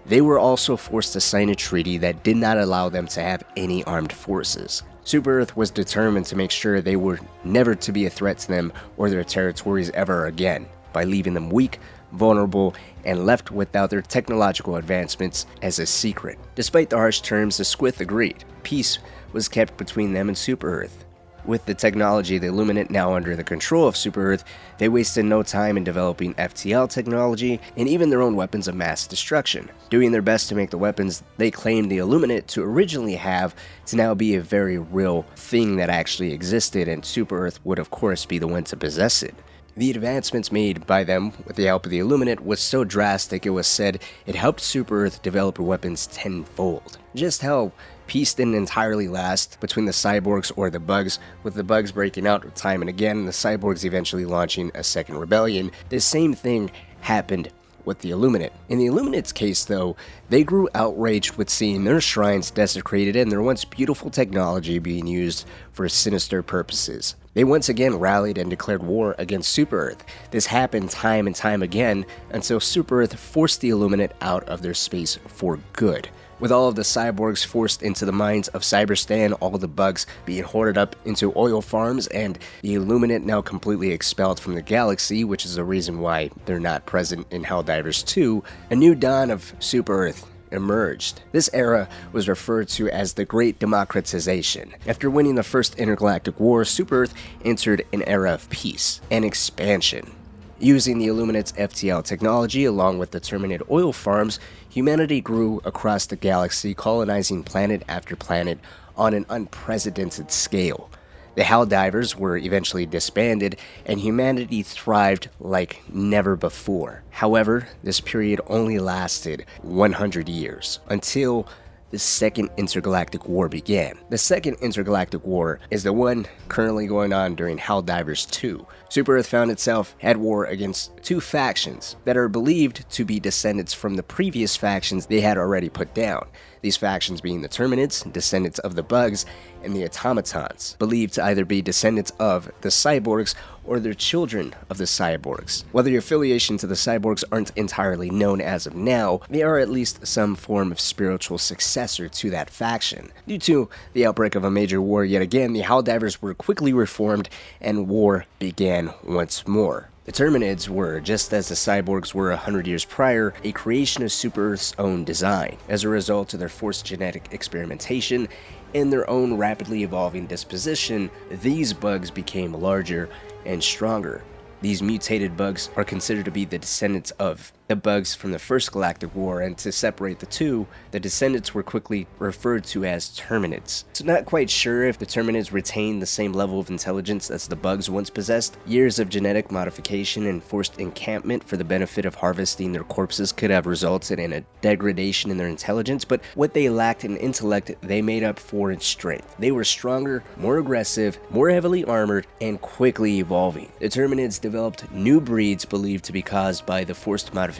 they were also forced to sign a treaty that did not allow them to have any armed forces. Super Earth was determined to make sure they were never to be a threat to them or their territories ever again, by leaving them weak, vulnerable, and left without their technological advancements as a secret. Despite the harsh terms, the Squith agreed. Peace was kept between them and Super Earth. With the technology, the Illuminate now under the control of Super Earth, they wasted no time in developing FTL technology and even their own weapons of mass destruction, doing their best to make the weapons they claimed the Illuminate to originally have to now be a very real thing that actually existed, and Super Earth would of course be the one to possess it. The advancements made by them with the help of the Illuminate was so drastic it was said it helped Super Earth develop weapons tenfold. Just how peace didn't entirely last between the Cyborgs or the Bugs, with the Bugs breaking out time and again and the Cyborgs eventually launching a second rebellion, the same thing happened with the Illuminate. In the Illuminate's case though, they grew outraged with seeing their shrines desecrated and their once beautiful technology being used for sinister purposes. They once again rallied and declared war against Super Earth. This happened time and time again until Super Earth forced the Illuminate out of their space for good. With all of the Cyborgs forced into the mines of Cyberstan, all the Bugs being hoarded up into oil farms, and the Illuminate now completely expelled from the galaxy, which is the reason why they're not present in Helldivers 2, a new dawn of Super Earth emerged. This era was referred to as the Great Democratization. After winning the first Intergalactic War, Super Earth entered an era of peace and expansion. Using the Illuminate's FTL technology along with the terminid oil farms, humanity grew across the galaxy, colonizing planet after planet on an unprecedented scale. The Helldivers were eventually disbanded, and humanity thrived like never before. However, this period only lasted 100 years, until the Second Intergalactic War began. The Second Intergalactic War is the one currently going on during Helldivers 2. Super Earth found itself at war against two factions that are believed to be descendants from the previous factions they had already put down. These factions being the Terminids, descendants of the Bugs, and the Automatons, believed to either be descendants of the Cyborgs or their children of the Cyborgs. While their affiliation to the Cyborgs aren't entirely known as of now, they are at least some form of spiritual successor to that faction. Due to the outbreak of a major war yet again, the Helldivers were quickly reformed and war began once more. The Terminids were, just as the Cyborgs were 100 years prior, a creation of Super Earth's own design. As a result of their forced genetic experimentation and their own rapidly evolving disposition, these bugs became larger and stronger. These mutated bugs are considered to be the descendants of the bugs from the First Galactic War, and to separate the two, the descendants were quickly referred to as terminids. So not quite sure if the terminids retained the same level of intelligence as the bugs once possessed. Years of genetic modification and forced encampment for the benefit of harvesting their corpses could have resulted in a degradation in their intelligence, but what they lacked in intellect, they made up for in strength. They were stronger, more aggressive, more heavily armored, and quickly evolving. The terminids developed new breeds believed to be caused by the forced modifications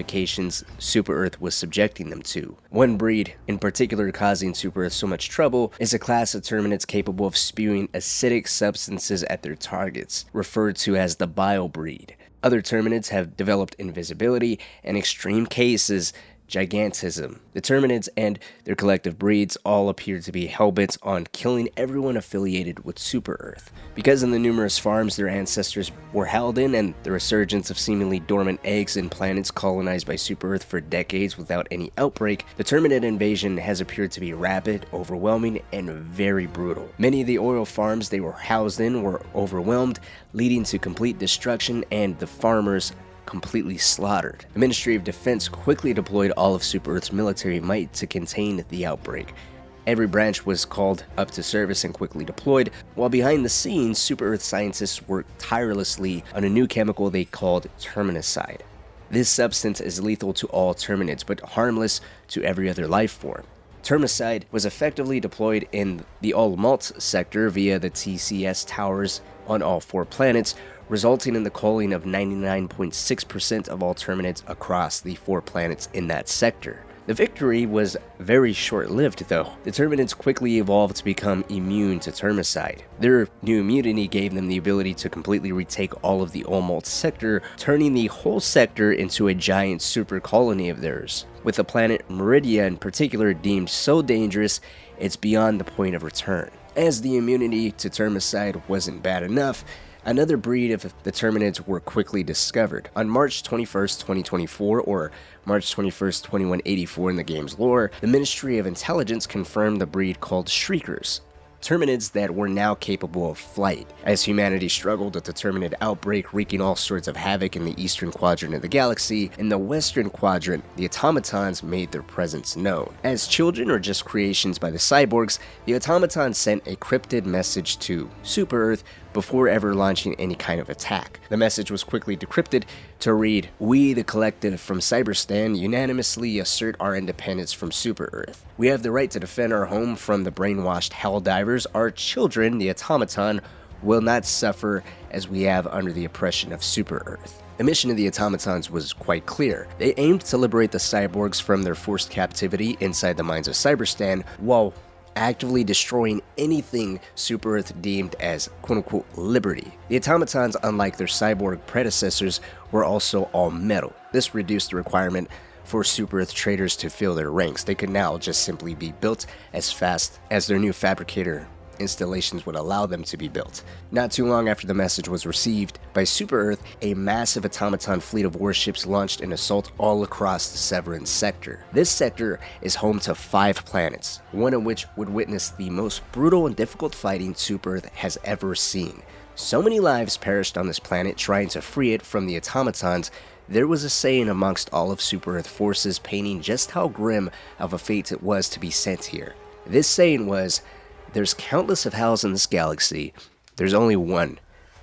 Super Earth was subjecting them to. One breed, in particular causing Super Earth so much trouble, is a class of terminids capable of spewing acidic substances at their targets, referred to as the bile breed. Other terminids have developed invisibility, and extreme cases, gigantism. The terminids and their collective breeds all appear to be hellbent on killing everyone affiliated with Super Earth. Because of the numerous farms their ancestors were held in and the resurgence of seemingly dormant eggs in planets colonized by Super Earth for decades without any outbreak, the terminid invasion has appeared to be rapid, overwhelming, and very brutal. Many of the oil farms they were housed in were overwhelmed, leading to complete destruction and the farmers completely slaughtered. The Ministry of Defense quickly deployed all of Super Earth's military might to contain the outbreak. Every branch was called up to service and quickly deployed, while behind the scenes, Super Earth scientists worked tirelessly on a new chemical they called terminicide. This substance is lethal to all terminids, but harmless to every other life form. Termicide was effectively deployed in the All-Malt sector via the TCS towers on all 4 planets, resulting in the culling of 99.6% of all terminids across the 4 planets in that sector. The victory was very short-lived though. The terminids quickly evolved to become immune to termicide. Their new immunity gave them the ability to completely retake all of the All-Malt sector, turning the whole sector into a giant super colony of theirs, with the planet Meridia in particular deemed so dangerous it's beyond the point of return. As the immunity to termicide wasn't bad enough, another breed of the terminids were quickly discovered. On March 21st, 2024, or March 21st, 2184 in the game's lore, the Ministry of Intelligence confirmed the breed called Shriekers, terminids that were now capable of flight. As humanity struggled with the terminid outbreak wreaking all sorts of havoc in the eastern quadrant of the galaxy, in the western quadrant, the Automatons made their presence known. As children or just creations by the Cyborgs, the Automatons sent a cryptid message to Super Earth before ever launching any kind of attack. The message was quickly decrypted to read, "We, the collective from Cyberstan, unanimously assert our independence from Super Earth. We have the right to defend our home from the brainwashed Helldivers. Our children, the Automaton, will not suffer as we have under the oppression of Super Earth." The mission of the Automatons was quite clear. They aimed to liberate the Cyborgs from their forced captivity inside the mines of Cyberstan, while actively destroying anything Super Earth deemed as quote-unquote liberty. The Automatons, unlike their cyborg predecessors, were also all metal. This reduced the requirement for Super Earth traders to fill their ranks. They could now just simply be built as fast as their new fabricator installations would allow them to be built. Not too long after the message was received by Super Earth, a massive automaton fleet of warships launched an assault all across the Severan sector. This sector is home to 5 planets, one of which would witness the most brutal and difficult fighting Super Earth has ever seen. So many lives perished on this planet trying to free it from the automatons. There was a saying amongst all of Super Earth forces painting just how grim of a fate it was to be sent here. This saying was, "There's countless of hells in this galaxy, there's only one,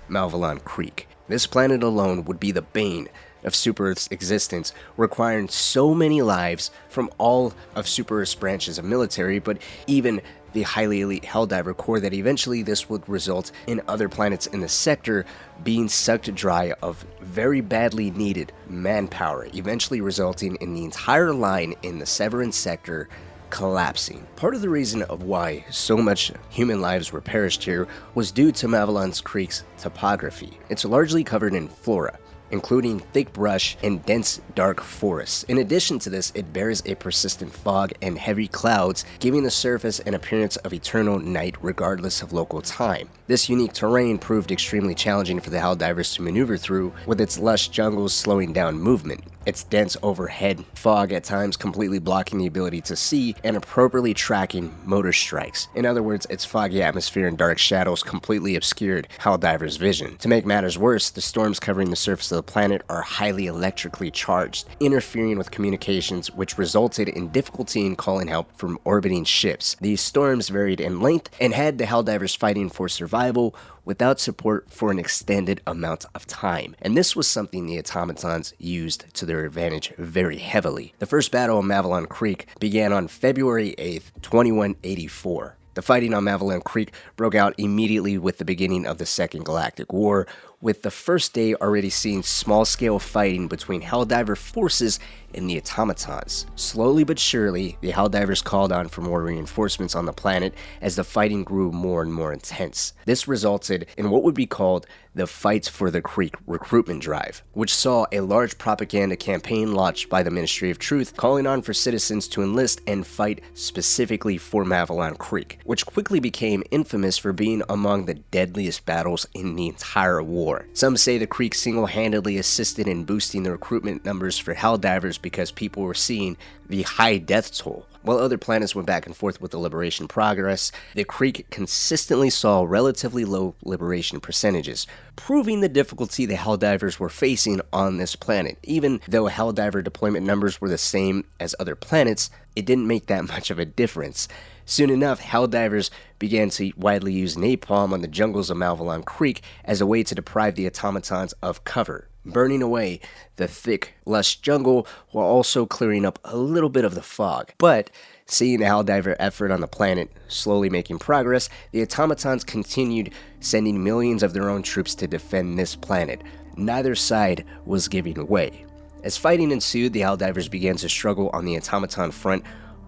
Malevelon Creek." This planet alone would be the bane of Super Earth's existence, requiring so many lives from all of Super Earth's branches of military, but even the highly elite Helldiver Corps, that eventually this would result in other planets in the sector being sucked dry of very badly needed manpower, eventually resulting in the entire line in the Severan sector collapsing. Part of the reason of why so much human lives were perished here was due to Malevelon Creek's topography. It's largely covered in flora, including thick brush and dense dark forests. In addition to this, it bears a persistent fog and heavy clouds, giving the surface an appearance of eternal night regardless of local time. This unique terrain proved extremely challenging for the Helldivers to maneuver through, with its lush jungles slowing down movement, its dense overhead fog at times completely blocking the ability to see and appropriately tracking motor strikes. In other words, its foggy atmosphere and dark shadows completely obscured Helldivers' vision. To make matters worse, the storms covering the surface of the planet are highly electrically charged, interfering with communications, which resulted in difficulty in calling help from orbiting ships. These storms varied in length and had the Helldivers fighting for survival without support for an extended amount of time, and this was something the automatons used to their advantage very heavily. The first battle on Malevelon Creek began on February 8th, 2184. The fighting on Malevelon Creek broke out immediately with the beginning of the Second Galactic War, with the first day already seeing small-scale fighting between Helldiver forces and the automatons. Slowly but surely, the Helldivers called on for more reinforcements on the planet as the fighting grew more and more intense. This resulted in what would be called the Fight for the Creek recruitment drive, which saw a large propaganda campaign launched by the Ministry of Truth calling on for citizens to enlist and fight specifically for Malevelon Creek, which quickly became infamous for being among the deadliest battles in the entire war. Some say the Creek single-handedly assisted in boosting the recruitment numbers for Helldivers because people were seeing the high death toll. While other planets went back and forth with the liberation progress, the Creek consistently saw relatively low liberation percentages, proving the difficulty the Helldivers were facing on this planet. Even though Helldiver deployment numbers were the same as other planets, it didn't make that much of a difference. Soon enough, Helldivers began to widely use napalm on the jungles of Malevelon Creek as a way to deprive the automatons of cover. burning away the thick, lush jungle while also clearing up a little bit of the fog. But seeing the Helldiver effort on the planet slowly making progress, the Automatons continued sending millions of their own troops to defend this planet. Neither side was giving way. As fighting ensued, the Helldivers began to struggle on the Automaton front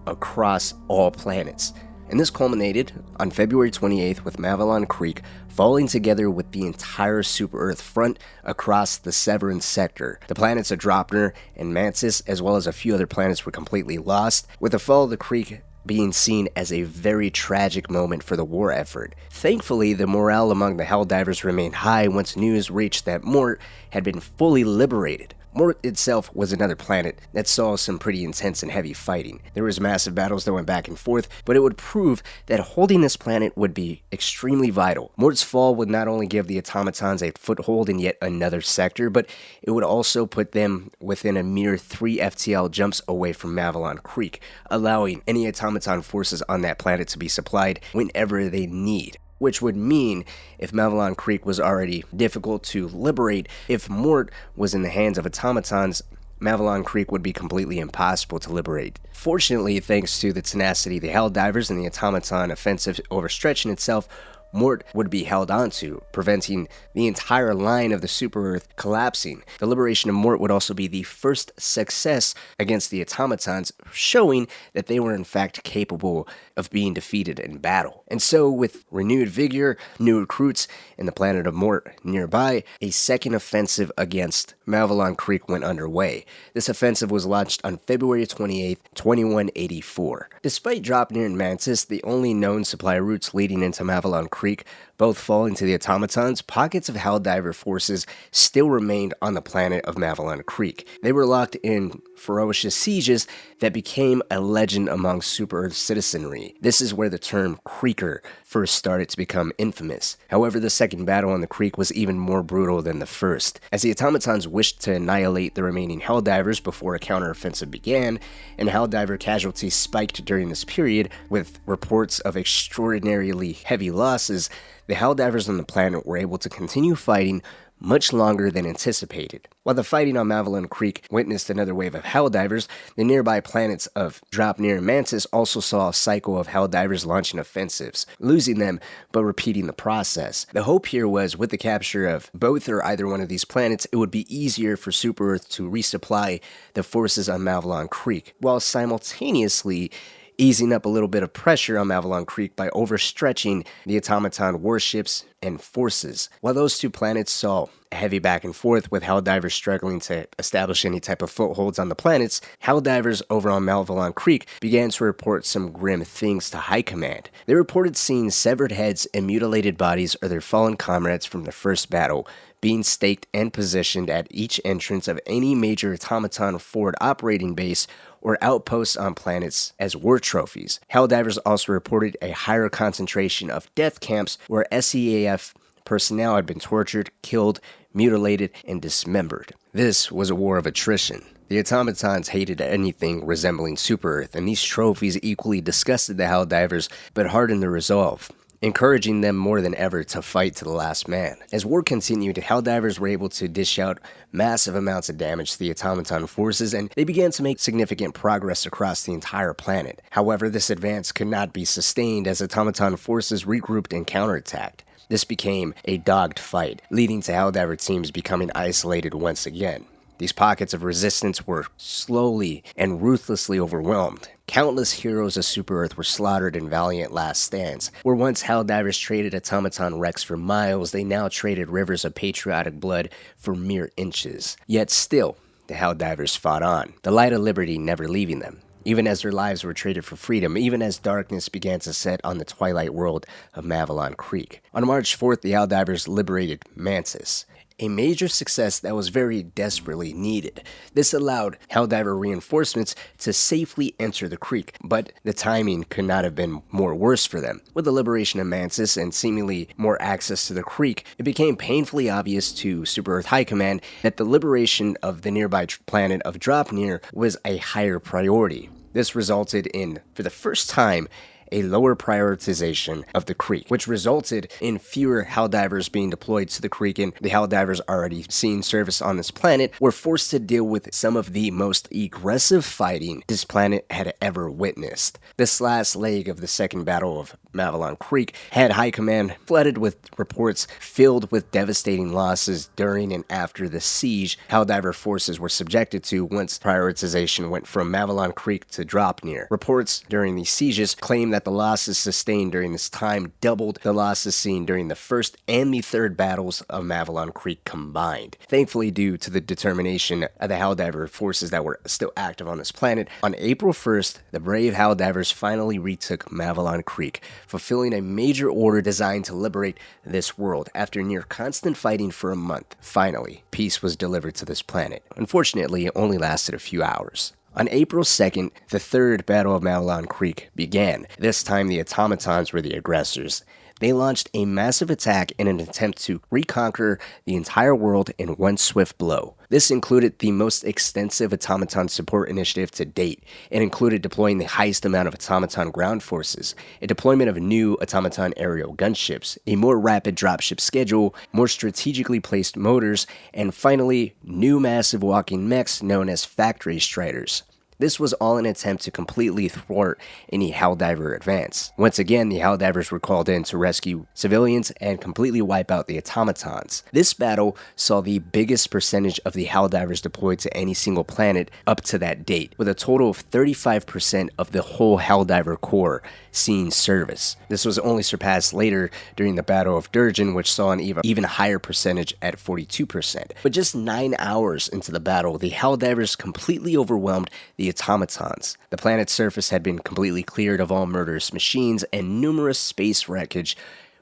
across all planets. And this culminated on February 28th with Malevelon Creek falling together with the entire Super-Earth front across the Severan sector. The planets of Dropner and Mantis, as well as a few other planets, were completely lost, with the fall of the Creek being seen as a very tragic moment for the war effort. Thankfully, the morale among the Helldivers remained high once news reached that Mort had been fully liberated. Mort itself was another planet that saw some pretty intense and heavy fighting. There was massive battles that went back and forth, but it would prove that holding this planet would be extremely vital. Mort's fall would not only give the Automatons a foothold in yet another sector, but it would also put them within a mere 3 FTL jumps away from Malevelon Creek, allowing any Automaton forces on that planet to be supplied whenever they need. Which would mean, if Malevelon Creek was already difficult to liberate, if Mort was in the hands of Automatons, Malevelon Creek would be completely impossible to liberate. Fortunately, thanks to the tenacity of the Helldivers and the Automaton offensive overstretching itself, Mort would be held onto, preventing the entire line of the Super-Earth collapsing. The liberation of Mort would also be the first success against the Automatons, showing that they were in fact capable of being defeated in battle. And so, with renewed vigor, new recruits, and the planet of Mort nearby, a second offensive against Malevelon Creek went underway. This offensive was launched on February 28, 2184. Despite Dropner and Mantis, the only known supply routes leading into Malevelon Creek, both falling to the Automatons, pockets of Helldiver forces still remained on the planet of Malevelon Creek. They were locked in ferocious sieges that became a legend among Super-Earth citizenry. This is where the term Creeker first started to become infamous. However, the second battle on the Creek was even more brutal than the first, as the Automatons wished to annihilate the remaining Helldivers before a counteroffensive began, and Helldiver casualties spiked during this period, with reports of extraordinarily heavy losses. The Helldivers on the planet were able to continue fighting much longer than anticipated. While the fighting on Malevelon Creek witnessed another wave of Helldivers, the nearby planets of Dropner and Mantis also saw a cycle of Helldivers launching offensives, losing them but repeating the process. The hope here was, with the capture of both or either one of these planets, it would be easier for Super-Earth to resupply the forces on Malevelon Creek, while simultaneously easing up a little bit of pressure on Malevelon Creek by overstretching the Automaton warships and forces. While those two planets saw a heavy back and forth, with Helldivers struggling to establish any type of footholds on the planets, Helldivers over on Malevelon Creek began to report some grim things to High Command. They reported seeing severed heads and mutilated bodies of their fallen comrades from the first battle being staked and positioned at each entrance of any major Automaton forward operating base or outposts on planets as war trophies. Helldivers also reported a higher concentration of death camps where SEAF personnel had been tortured, killed, mutilated, and dismembered. This was a war of attrition. The Automatons hated anything resembling Super-Earth, and these trophies equally disgusted the Helldivers but hardened their resolve, encouraging them more than ever to fight to the last man. As war continued, Helldivers were able to dish out massive amounts of damage to the Automaton forces, and they began to make significant progress across the entire planet. However, this advance could not be sustained as Automaton forces regrouped and counterattacked. This became a dogged fight, leading to Helldiver teams becoming isolated once again. These pockets of resistance were slowly and ruthlessly overwhelmed. Countless heroes of Super-Earth were slaughtered in valiant last stands. Where once Helldivers traded Automaton wrecks for miles, they now traded rivers of patriotic blood for mere inches. Yet still, the Helldivers fought on, the light of liberty never leaving them, even as their lives were traded for freedom, even as darkness began to set on the twilight world of Malevelon Creek. On March 4th, the Helldivers liberated Mantis, a major success that was very desperately needed. This allowed Helldiver reinforcements to safely enter the creek, but the timing could not have been more worse for them. With the liberation of Mantis and seemingly more access to the creek, it became painfully obvious to Super-Earth High Command that the liberation of the nearby planet of Dropner was a higher priority. This resulted in, for the first time, a lower prioritization of the creek, which resulted in fewer Helldivers being deployed to the creek, and the Helldivers already seeing service on this planet were forced to deal with some of the most aggressive fighting this planet had ever witnessed. This last leg of the second battle of Malevelon Creek had High Command flooded with reports filled with devastating losses during and after the siege Helldiver forces were subjected to once prioritization went from Malevelon Creek to Dropnir. Reports during these sieges claim that the losses sustained during this time doubled the losses seen during the first and the third battles of Malevelon Creek combined. Thankfully, due to the determination of the Helldiver forces that were still active on this planet, on April 1st, the brave Helldivers finally retook Malevelon Creek, fulfilling a major order designed to liberate this world. After near constant fighting for a month, finally, peace was delivered to this planet. Unfortunately, it only lasted a few hours. On April 2nd, the third Battle of Malevelon Creek began. This time, the Automatons were the aggressors. They launched a massive attack in an attempt to reconquer the entire world in one swift blow. This included the most extensive automaton support initiative to date. It included deploying the highest amount of automaton ground forces, a deployment of new automaton aerial gunships, a more rapid dropship schedule, more strategically placed motors, and finally, new massive walking mechs known as factory striders. This was all an attempt to completely thwart any Helldiver advance. Once again, the Helldivers were called in to rescue civilians and completely wipe out the Automatons. This battle saw the biggest percentage of the Helldivers deployed to any single planet up to that date, with a total of 35% of the whole Helldiver Corps seeing service. This was only surpassed later during the Battle of Durgan, which saw an even higher percentage at 42%. But just 9 hours into the battle, the Helldivers completely overwhelmed the Automatons. The planet's surface had been completely cleared of all murderous machines, and numerous space wreckage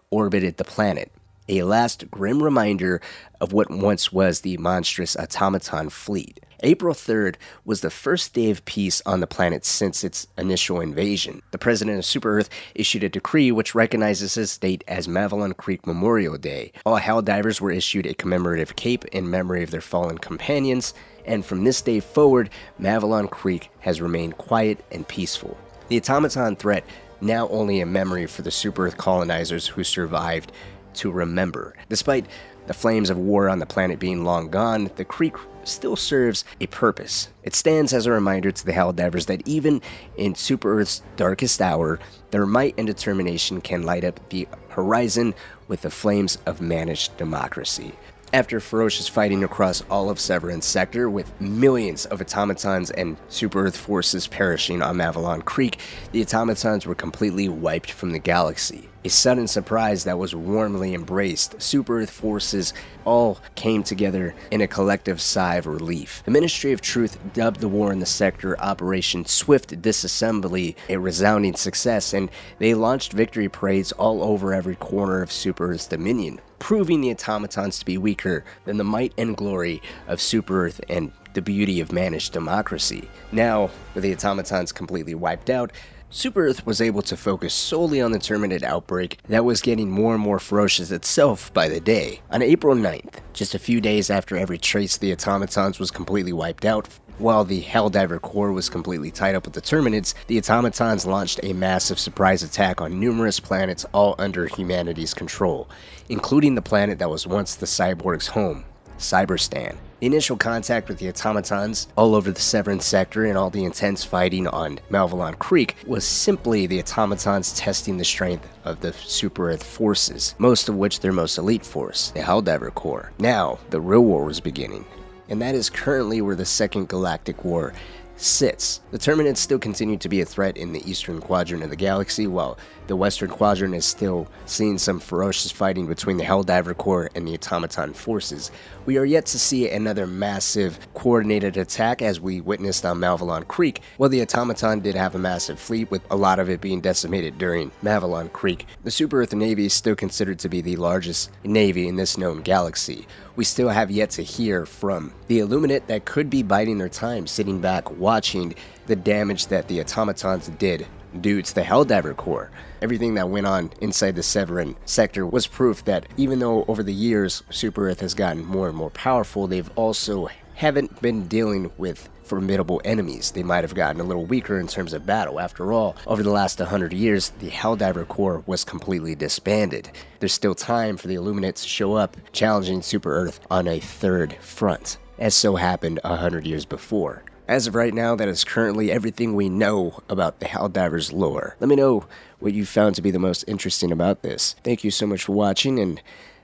orbited the planet. A last grim reminder of what once was the monstrous automaton fleet. April 3rd was the first day of peace on the planet since its initial invasion. The president of Super-Earth issued a decree which recognizes this date as Malevelon Creek Memorial Day. All Helldivers were issued a commemorative cape in memory of their fallen companions, and from this day forward, Malevelon Creek has remained quiet and peaceful. The automaton threat now only a memory for the Super-Earth colonizers who survived to remember. Despite the flames of war on the planet being long gone, the creek still serves a purpose. It stands as a reminder to the Helldivers that even in Super-Earth's darkest hour, their might and determination can light up the horizon with the flames of managed democracy. After ferocious fighting across all of Severan's sector, with millions of automatons and Super-Earth forces perishing on Malevelon Creek, the automatons were completely wiped from the galaxy. A sudden surprise that was warmly embraced. Super-Earth forces all came together in a collective sigh of relief. The Ministry of Truth dubbed the war in the sector Operation Swift Disassembly a resounding success, and they launched victory parades all over every corner of Super-Earth's dominion, proving the automatons to be weaker than the might and glory of Super-Earth and the beauty of managed democracy. Now, with the automatons completely wiped out, Super-Earth was able to focus solely on the terminid outbreak that was getting more and more ferocious itself by the day. On April 9th, just a few days after every trace of the automatons was completely wiped out, while the Helldiver Corps was completely tied up with the terminids, the automatons launched a massive surprise attack on numerous planets all under humanity's control, including the planet that was once the Cyborgs' home, Cyberstan. The initial contact with the automatons all over the Severan sector and all the intense fighting on Malevelon Creek was simply the automatons testing the strength of the Super-Earth forces, most of which their most elite force, the Helldiver Corps. Now, the real war was beginning, and that is currently where the Second Galactic War sits. The terminids still continue to be a threat in the eastern quadrant of the galaxy, while the western quadrant is still seeing some ferocious fighting between the Helldiver Corps and the automaton forces. We are yet to see another massive coordinated attack as we witnessed on Malevelon Creek. While the automaton did have a massive fleet, with a lot of it being decimated during Malevelon Creek, the Super-Earth Navy is still considered to be the largest navy in this known galaxy. We still have yet to hear from the Illuminate that could be biding their time, sitting back watching the damage that the automatons did due to the Helldiver Corps. Everything that went on inside the Severan sector was proof that even though over the years Super-Earth has gotten more and more powerful, they've also haven't been dealing with formidable enemies. They might have gotten a little weaker in terms of battle. After all, over the last 100 years, the Helldiver Corps was completely disbanded. There's still time for the Illuminate to show up, challenging Super Earth on a third front, as so happened 100 years before. As of right now, that is currently everything we know about the Helldivers lore. Let me know what you found to be the most interesting about this. Thank you so much for watching, and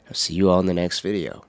I'll see you all in the next video.